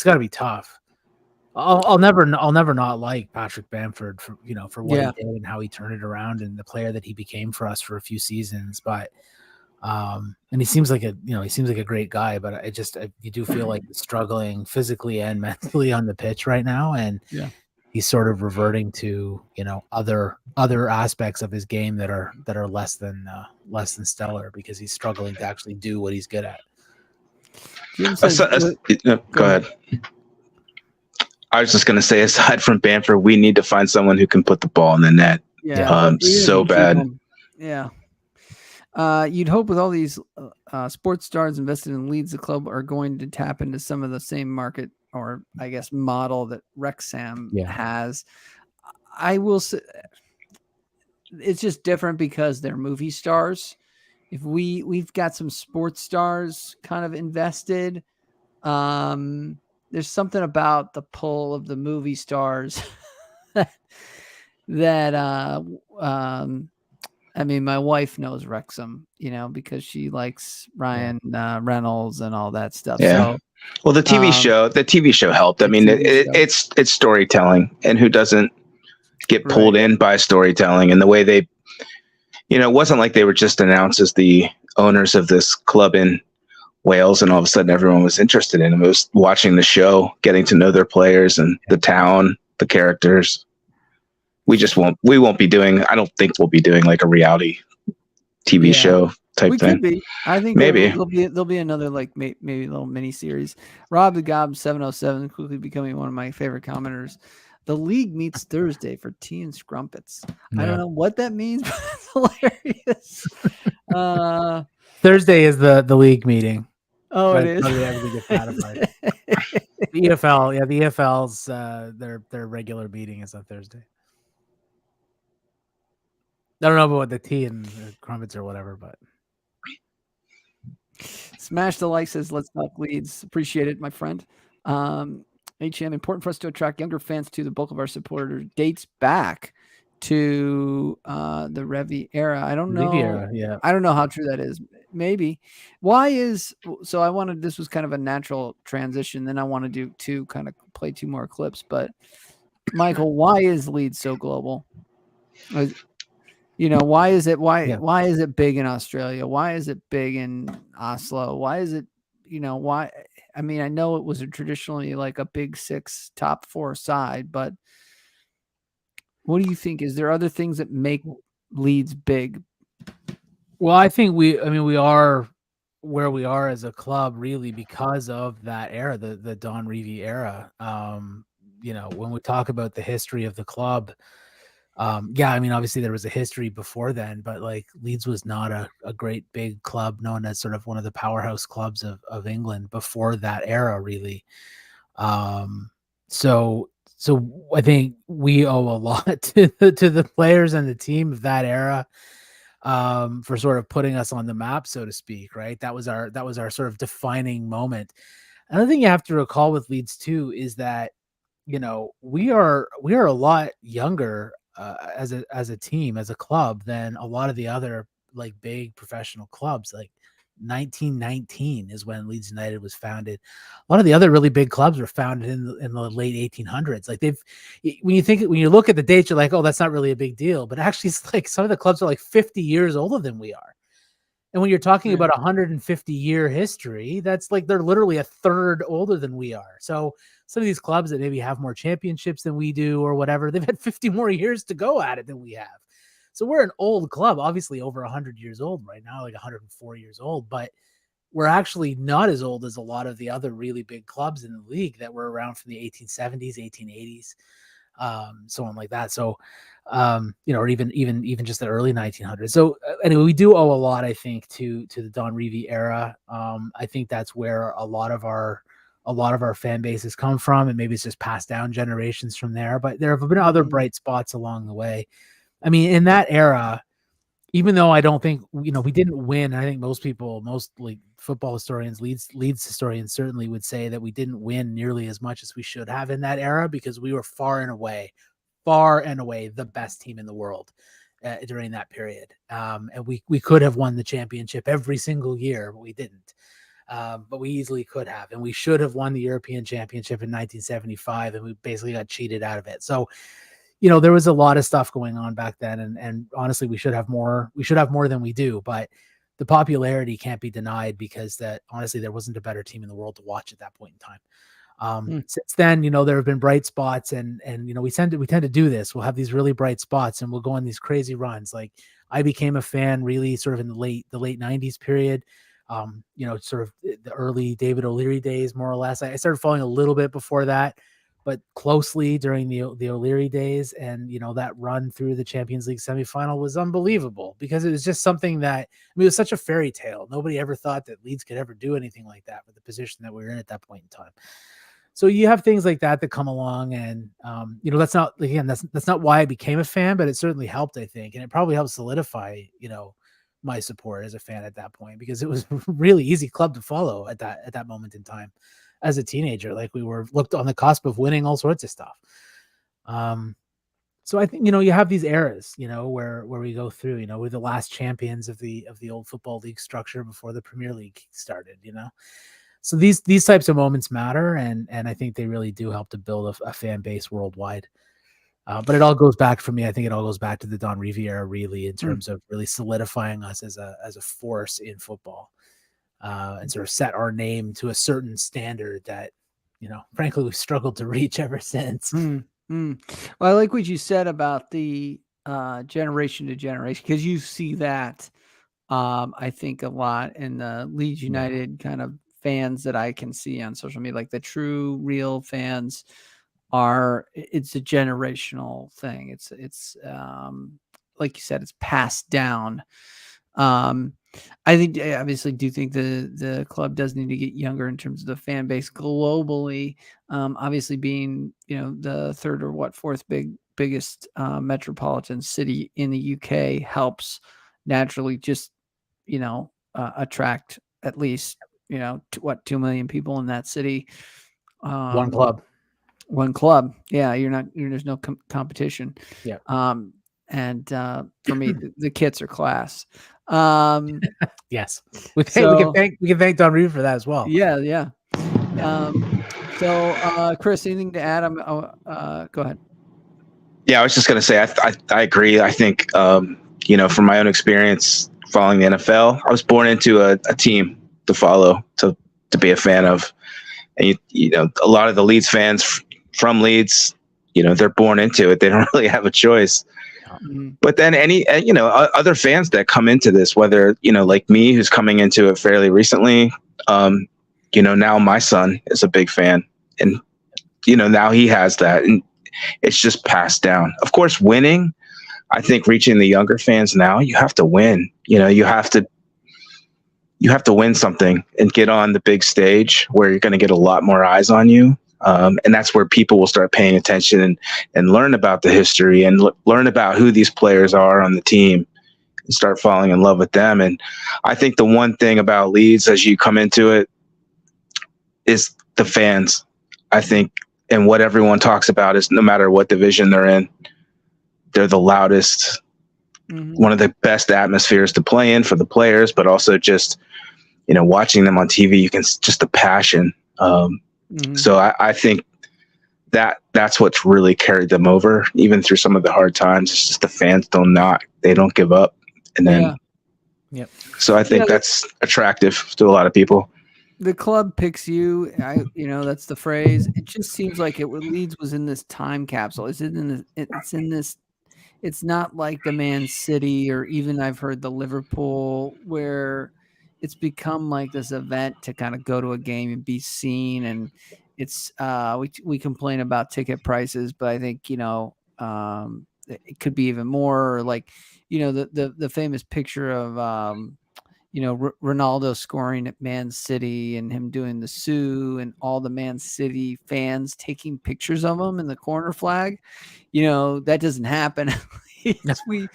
got to be tough. I'll never not like Patrick Bamford for what he did and how he turned it around and the player that he became for us for a few seasons. But and he seems like a great guy, but you do feel like he's struggling physically and mentally on the pitch right now, and he's sort of reverting to other aspects of his game that are less than stellar because he's struggling to actually do what he's good at. Go ahead. I was just going to say, aside from Bamford, we need to find someone who can put the ball in the net. So bad. Yeah. You'd hope with all these sports stars invested in Leeds, the club are going to tap into some of the same market or I guess model that Wrexham has. I will say it's just different because they're movie stars. If we've got some sports stars kind of invested, there's something about the pull of the movie stars that I mean, my wife knows Wrexham, because she likes Ryan Reynolds and all that stuff. Yeah. So, well, the TV show helped. I mean, it's storytelling, and who doesn't get pulled in by storytelling and the way they, it wasn't like they were just announced as the owners of this club in Wales and all of a sudden everyone was interested in them. It was watching the show, getting to know their players and the town, the characters. We won't be doing, I don't think we'll be doing like a reality TV show type thing. Could be. I think maybe there'll be another like maybe a little mini series. Rob the Gob 707 quickly becoming one of my favorite commenters. The league meets Thursday for tea and scrumpets. I don't know what that means, but it's hilarious. Thursday is the league meeting. Oh, it is. The EFL, yeah, the EFL's their regular meeting is on Thursday. I don't know about the tea and crumpets or whatever, but Smash the like says, let's talk Leeds. Appreciate it, my friend. HM, important for us to attract younger fans to the bulk of our supporters. Dates back to the Revy era. I don't know. Riviera, yeah. I don't know how true that is. Maybe. Why is so? I wanted this was kind of a natural transition. Then I want to do kind of play 2 more clips. But Michael, why is Leeds so global? You know, why is it why is it big in Australia? Why is it big in Oslo? Why is it, you know, why? I mean, I know it was traditionally like a big 6 top 4 side, but what do you think? Is there other things that make Leeds big? Well, I think we are where we are as a club really because of that era, the Don Revie era. You know, when we talk about the history of the club, yeah, I mean, obviously there was a history before then, but like Leeds was not a great big club known as sort of one of the powerhouse clubs of England before that era, really. So I think we owe a lot to the players and the team of that era, for sort of putting us on the map, so to speak, right? That was our sort of defining moment. Another thing you have to recall with Leeds too is that, you know, we are a lot younger as a team, as a club, than a lot of the other like big professional clubs. Like 1919 is when Leeds United was founded. A lot of the other really big clubs were founded in the late 1800s. Like when you look at the dates, you're like, oh, that's not really a big deal. But actually, it's like some of the clubs are like 50 years older than we are. And when you're talking about 150-year history, that's like they're literally a third older than we are. So some of these clubs that maybe have more championships than we do or whatever, they've had 50 more years to go at it than we have. So we're an old club, obviously over 100 years old right now, like 104 years old, but we're actually not as old as a lot of the other really big clubs in the league that were around from the 1870s, 1880s, so on like that. So, you know, or even just the early 1900s. So anyway, we do owe a lot, I think, to the Don Revie era. I think that's where a lot of our fan bases come from, and maybe it's just passed down generations from there. But there have been other bright spots along the way. I mean, in that era, even though I don't think, you know, we didn't win, I think most like football historians, Leeds historians certainly would say that we didn't win nearly as much as we should have in that era, because we were far and away the best team in the world during that period. And we could have won the championship every single year, but we didn't. But we easily could have, and we should have won the European Championship in 1975, and we basically got cheated out of it. So, you know, there was a lot of stuff going on back then, and honestly, we should have more than we do, but the popularity can't be denied, because that honestly, there wasn't a better team in the world to watch at that point in time. Since then, you know, there have been bright spots, and you know, we tend to do this. We'll have these really bright spots, and we'll go on these crazy runs. Like I became a fan really sort of in the late 90s period. You know, sort of the early David O'Leary days, more or less. I started following a little bit before that, but closely during the O'Leary days. And, you know, that run through the Champions League semifinal was unbelievable, because it was just something that, I mean, it was such a fairy tale. Nobody ever thought that Leeds could ever do anything like that with the position that we were in at that point in time. So you have things like that come along, and, you know, that's not why I became a fan, but it certainly helped, I think. And it probably helped solidify, you know, my support as a fan at that point, because it was a really easy club to follow at that moment in time as a teenager. Like we were looked on the cusp of winning all sorts of stuff. So I think, you know, you have these eras, you know, where we go through, you know, we're the last champions of the old football league structure before the Premier League started, you know. So these types of moments matter, and I think they really do help to build a fan base worldwide. But it all goes back, for me, I think it all goes back to the Don Revie era, really, in terms of really solidifying us as a force in football, and sort of set our name to a certain standard that, you know, frankly, we've struggled to reach ever since. Well, I like what you said about the generation to generation, because you see that, I think, a lot in the Leeds United kind of fans that I can see on social media. Like the true, real fans it's a generational thing. It's like you said, it's passed down. I think I obviously do think the club does need to get younger in terms of the fan base globally. Obviously, being the third or fourth biggest metropolitan city in the UK helps naturally. Just attract at least 2 million people in that city. One club. One club. Yeah, there's no competition. Yeah. And for me, the kits are class. Yes, we can thank Don Reed for that as well. Yeah. So Chris, anything to add? Go ahead. Yeah, I was just going to say, I agree. I think, from my own experience following the NFL, I was born into a team to follow, to be a fan of. And, a lot of the Leeds fans from Leeds, they're born into it. They don't really have a choice. Mm-hmm. But then other fans that come into this, whether, like me, who's coming into it fairly recently, now my son is a big fan, and, now he has that, and it's just passed down. Of course, winning, I think reaching the younger fans now, you have to win. You have to win something and get on the big stage where you're going to get a lot more eyes on you. And that's where people will start paying attention and learn about the history and learn about who these players are on the team and start falling in love with them. And I think the one thing about Leeds as you come into it is the fans. I think, and what everyone talks about is no matter what division they're in, they're the loudest, one of the best atmospheres to play in for the players, but also just, watching them on TV, you can just the passion. So I think that's what's really carried them over, even through some of the hard times. It's just the fans they don't give up. And then, so I think that's attractive to a lot of people. The club picks you. That's the phrase. It just seems like Leeds was in this time capsule. It's in this. It's not like the Man City or even I've heard the Liverpool where it's become like this event to kind of go to a game and be seen. And it's we complain about ticket prices, but I think it could be even more. Or like the famous picture of Ronaldo scoring at Man City and him doing the Sue and all the Man City fans taking pictures of him in the corner flag. That doesn't happen. We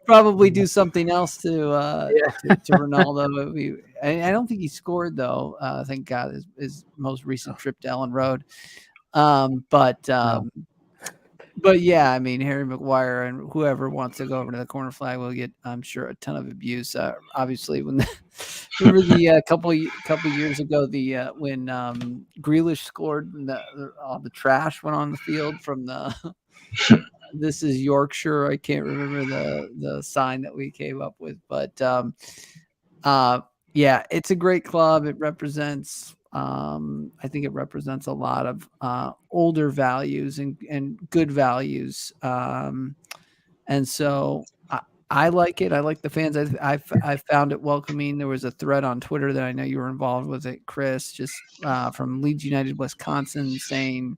probably do something else to Ronaldo. I don't think he scored though. Thank God, his most recent trip to Ellen Road. But yeah, I mean, Harry Maguire and whoever wants to go over to the corner flag will get, I'm sure, a ton of abuse. Obviously, when remember the couple years ago, when Grealish scored, and all the trash went on the field from the. This is Yorkshire. I can't remember the sign that we came up with, but yeah, it's a great club. It represents. I think it represents a lot of older values and good values, and so I like it. I like the fans. I found it welcoming. There was a thread on Twitter that I know you were involved with it, Chris, just from Leeds United Wisconsin, saying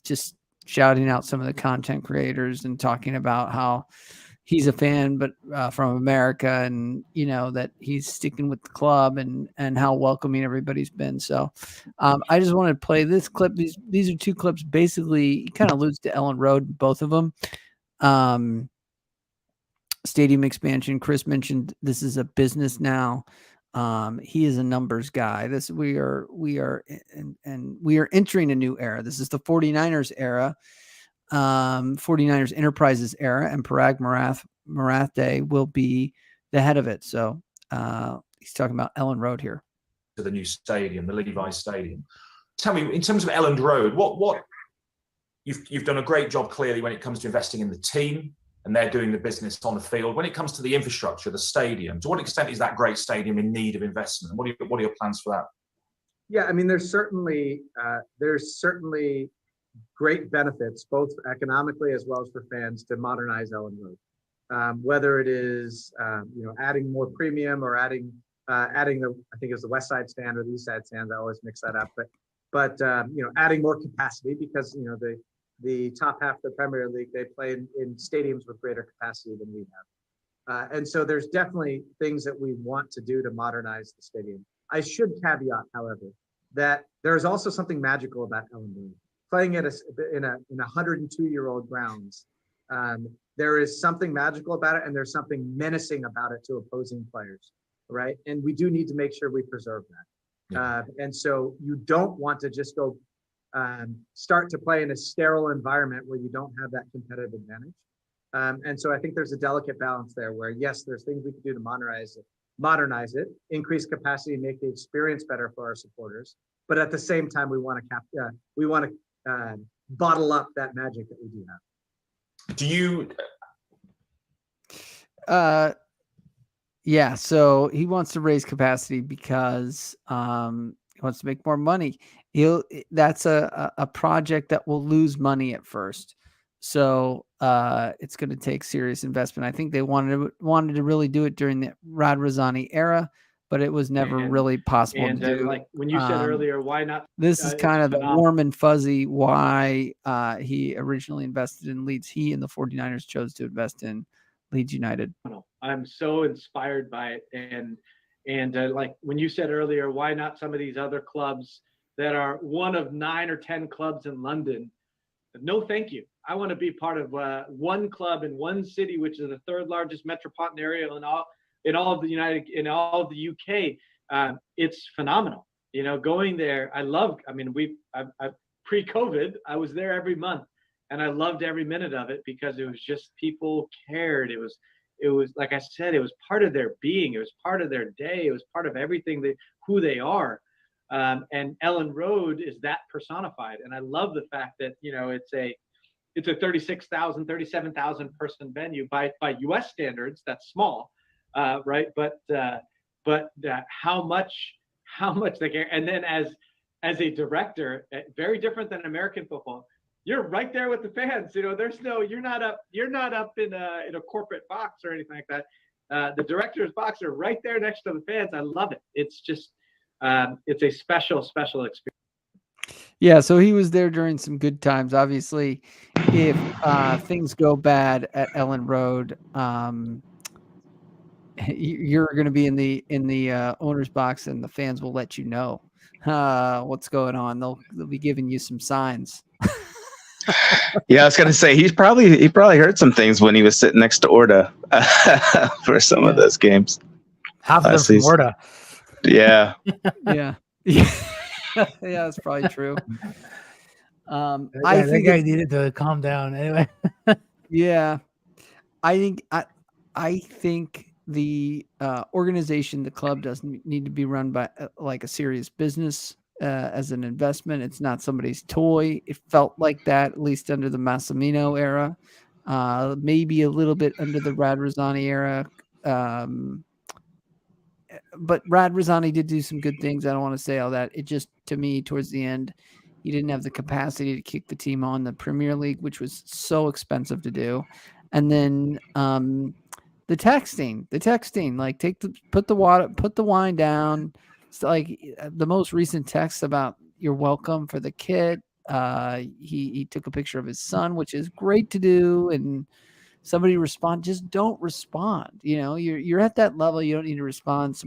just shouting out some of the content creators and talking about how he's a fan, but from America, and that he's sticking with the club and how welcoming everybody's been. So I just wanted to play this clip. These are two clips. Basically, he kind of alludes to Ellen Road, both of them. Stadium expansion. Chris mentioned this is a business now. He is a numbers guy. We are entering a new era. This is the 49ers era, 49ers Enterprises era, and Paraag Marathe will be the head of it. So he's talking about Ellen Road here. To the new stadium, the Levi Stadium. Tell me, in terms of Ellen Road, what you've done a great job clearly when it comes to investing in the team, and they're doing the business on the field. When it comes to the infrastructure, the stadium, to what extent is that great stadium in need of investment? What are your plans for that? Yeah, I mean, there's certainly great benefits, both economically as well as for fans, to modernize Ellen Road. Whether it is adding more premium or adding I think it was the West Side stand or the East Side stand. I always mix that up, but adding more capacity, because the top half of the Premier League, they play in stadiums with greater capacity than we have. And so there's definitely things that we want to do to modernize the stadium. I should caveat, however, that there's also something magical about Ellen Road. Playing in a 102-year-old grounds, there is something magical about it, and there's something menacing about it to opposing players, right? And we do need to make sure we preserve that. Yeah. And so you don't want to just go start to play in a sterile environment where you don't have that competitive advantage. And so I think there's a delicate balance there where, yes, there's things we can do to modernize it, increase capacity, make the experience better for our supporters. But at the same time, we want to bottle up that magic that we do have. Do you? Yeah. So he wants to raise capacity because he wants to make more money. That's a project that will lose money at first. So it's going to take serious investment. I think they wanted to really do it during the Radrizzani era, but it was never really possible to do. Like when you said earlier, why not? This is kind of the warm and fuzzy why he originally invested in Leeds. He and the 49ers chose to invest in Leeds United. I'm so inspired by it. And like when you said earlier, why not some of these other clubs that are one of 9 or 10 clubs in London? No, thank you. I want to be part of one club in one city, which is the 3rd largest metropolitan area in all of the UK. It's phenomenal. You know, going there, I pre-COVID, I was there every month, and I loved every minute of it because it was just people cared. It was like I said, it was part of their being. It was part of their day. It was part of everything who they are. And Ellen Road is that personified. And I love the fact that, you know, it's a 36,000, 37,000 person venue by US standards. That's small, right? But how much they care. And then as a director, very different than American football, you're right there with the fans. You know, you're not up in a corporate box or anything like that. The director's box are right there next to the fans. I love it. It's just, it's a special experience. Yeah, so he was there during some good times. Obviously, if things go bad at Ellen Road, you're going to be in the owner's box, and the fans will let you know what's going on. They'll be giving you some signs. Yeah, I was going to say he probably heard some things when he was sitting next to Orta for some of those games. Half of them from Orta. Yeah. Yeah. Yeah, that's probably true. I think I needed to calm down anyway. Yeah, I think the organization, the club, doesn't need to be run by like a serious business as an investment. It's not somebody's toy. It felt like that, at least under the Massimino era, maybe a little bit under the Radrizzani era. But Radrizzani did do some good things. I don't want to say all that. It just, to me, towards the end, he didn't have the capacity to kick the team on the Premier League, which was so expensive to do. And then the texting, like put the wine down. It's like the most recent text about you're welcome for the kid. He took a picture of his son, which is great to do, and somebody respond, just don't respond. You know, you're at that level. You don't need to respond.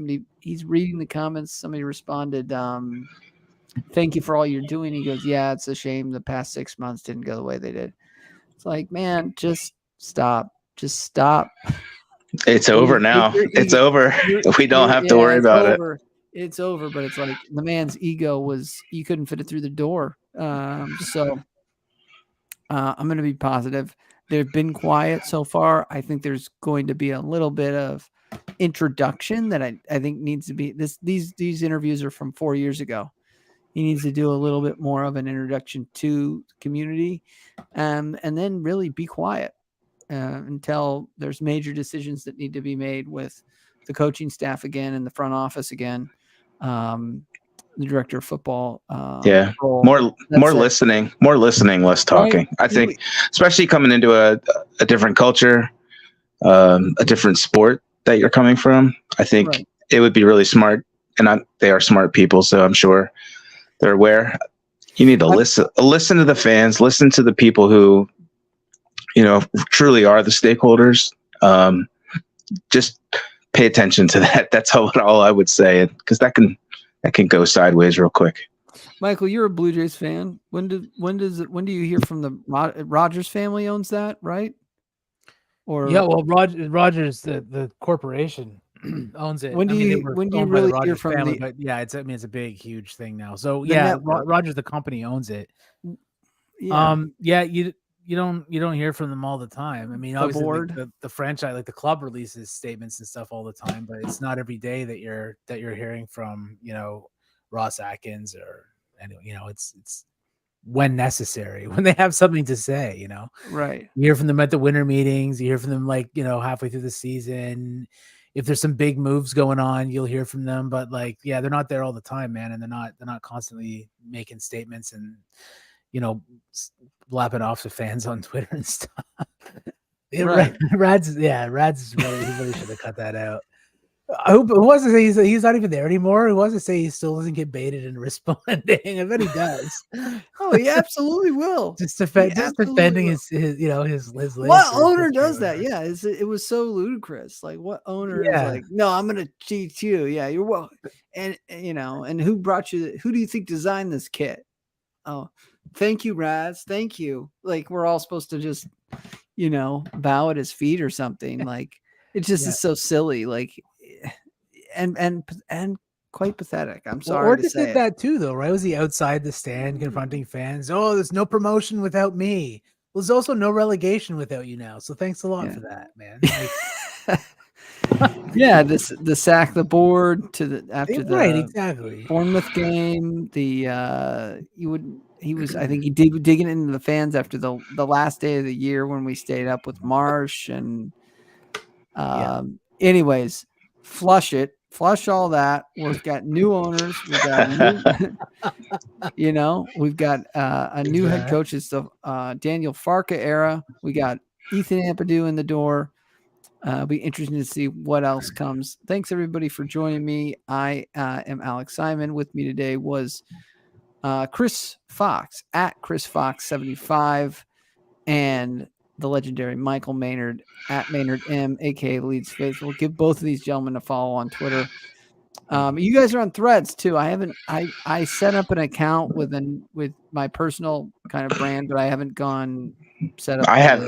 He's reading the comments. Somebody responded, thank you for all you're doing. He goes, yeah, it's a shame the past 6 months didn't go the way they did. It's like, man, just stop. Just stop. It's over now. It's over. We don't have to worry about it. It's over, but it's like the man's ego you couldn't fit it through the door. So I'm going to be positive. They've been quiet so far. I think there's going to be a little bit of introduction that I think needs to be these interviews are from 4 years ago. He needs to do a little bit more of an introduction to the community, and then really be quiet until there's major decisions that need to be made with the coaching staff again and the front office again. The director of football. More listening, less talking. Right? I think, especially coming into a different culture, a different sport that you're coming from, I think it would be really smart. And they are smart people, so I'm sure they're aware. You need to listen to the fans, listen to the people who, you know, truly are the stakeholders. just pay attention to that. That's all I would say, because that can go sideways real quick. Michael, you're a Blue Jays fan. When do you hear from the Rogers family owns that, right? Or yeah, well, Rogers, the corporation owns it. When do they you were when do you owned by the really hear Rogers from family, the but yeah, it's a big, huge thing now. So The yeah, network. Rogers, the company, owns it. yeah, Yeah, you don't hear from them all the time. I mean, the obviously, board? the franchise, like the club, releases statements and stuff all the time, but it's not every day that you're hearing from Ross Atkins or it's when necessary, when they have something to say. Right. You hear from them at the winter meetings. You hear from them halfway through the season. If there's some big moves going on, you'll hear from them. But they're not there all the time, man, and they're not constantly making statements and lapping off the fans on Twitter and stuff. Right. Rad's really should have cut that out. Who wants to say he's not even there anymore? Who wants to say he still doesn't get baited and responding? I bet he does. Oh, he absolutely will. Just defending his What owner does that? Yeah, it was so ludicrous. Like, what owner is like, no, I'm gonna cheat you. Yeah, you're welcome. And and who brought you? Who do you think designed this kit? Oh, thank you, Raz. Thank you. Like, we're all supposed to just bow at his feet or something. Like, it just is so silly. Like, and quite pathetic. I'm sorry to say did that too, though, right? Was he outside the stand confronting fans? Oh, there's no promotion without me. Well, there's also no relegation without you now. So thanks a lot for that, man. Yeah, the sack the board after the exactly Bournemouth game. I think he did digging into the fans after the last day of the year when we stayed up with Marsh and anyways, flush all that. We've got new owners. We've got we've got a new head coach. It's the Daniel Farka era. We got Ethan Ampadu in the door. Be interesting to see what else comes. Thanks everybody for joining me. I am Alex Simon. With me today was Chris Fox at Chris Fox 75 and the legendary Michael Maynard at Maynard M, aka Leeds Faithful. Give both of these gentlemen a follow on Twitter. You guys are on Threads too. I set up an account with my personal kind of brand, but I haven't gone set up. I have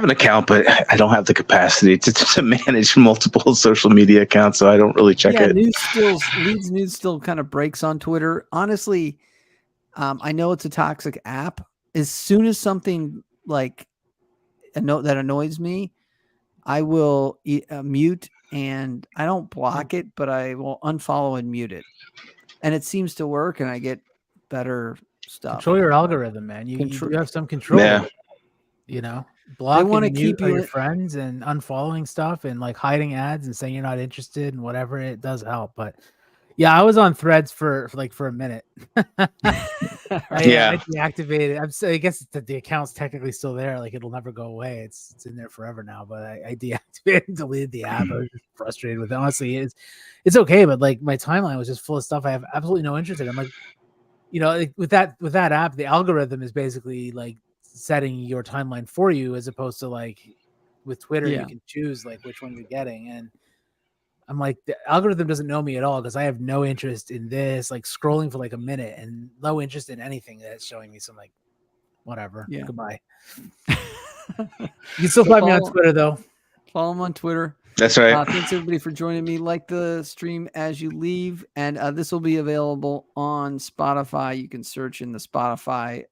an account, but I don't have the capacity to manage multiple social media accounts, so I don't really check it. Leeds news still kind of breaks on Twitter. Honestly, I know it's a toxic app. As soon as something like a note that annoys me, I will mute, and I don't block it, but I will unfollow and mute it. And it seems to work, and I get better stuff. Control your algorithm, man. You have some control. Yeah. Block and mute your friends and unfollowing stuff and hiding ads and saying you're not interested and whatever. It does help. But yeah, I was on Threads for a minute. I deactivated. I guess the account's technically still there. It'll never go away. It's in there forever now. But I deactivated and deleted the app. I was just frustrated with it. Honestly, it's okay, but my timeline was just full of stuff I have absolutely no interest in. I'm with that app, the algorithm is basically setting your timeline for you, as opposed to with Twitter, you can choose which one you're getting. And I'm the algorithm doesn't know me at all because I have no interest in this, scrolling for a minute and no interest in anything that's showing me some whatever. Yeah. Goodbye. You can still find me on Twitter though. Follow him on Twitter. That's right. Thanks everybody for joining me. Like the stream as you leave, and this will be available on Spotify. You can search in the Spotify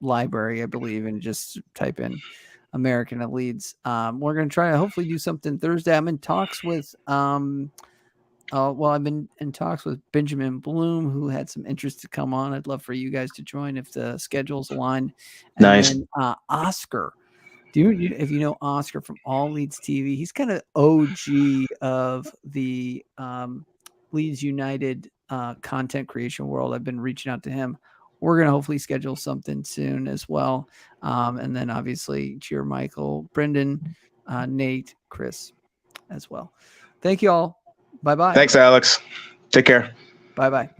library, I believe, and just type in American at Leeds. We're going to try to hopefully do something Thursday. I'm in talks with I've been in talks with Benjamin Bloom, who had some interest to come on. I'd love for you guys to join if the schedules align. And nice. Then, Oscar. If you know Oscar from All Leeds TV, he's kind of OG of the Leeds United content creation world. I've been reaching out to him. We're going to hopefully schedule something soon as well. And then obviously cheer Michael, Brendan, Nate, Chris as well. Thank you all. Bye-bye. Thanks, Alex. Take care. Bye-bye.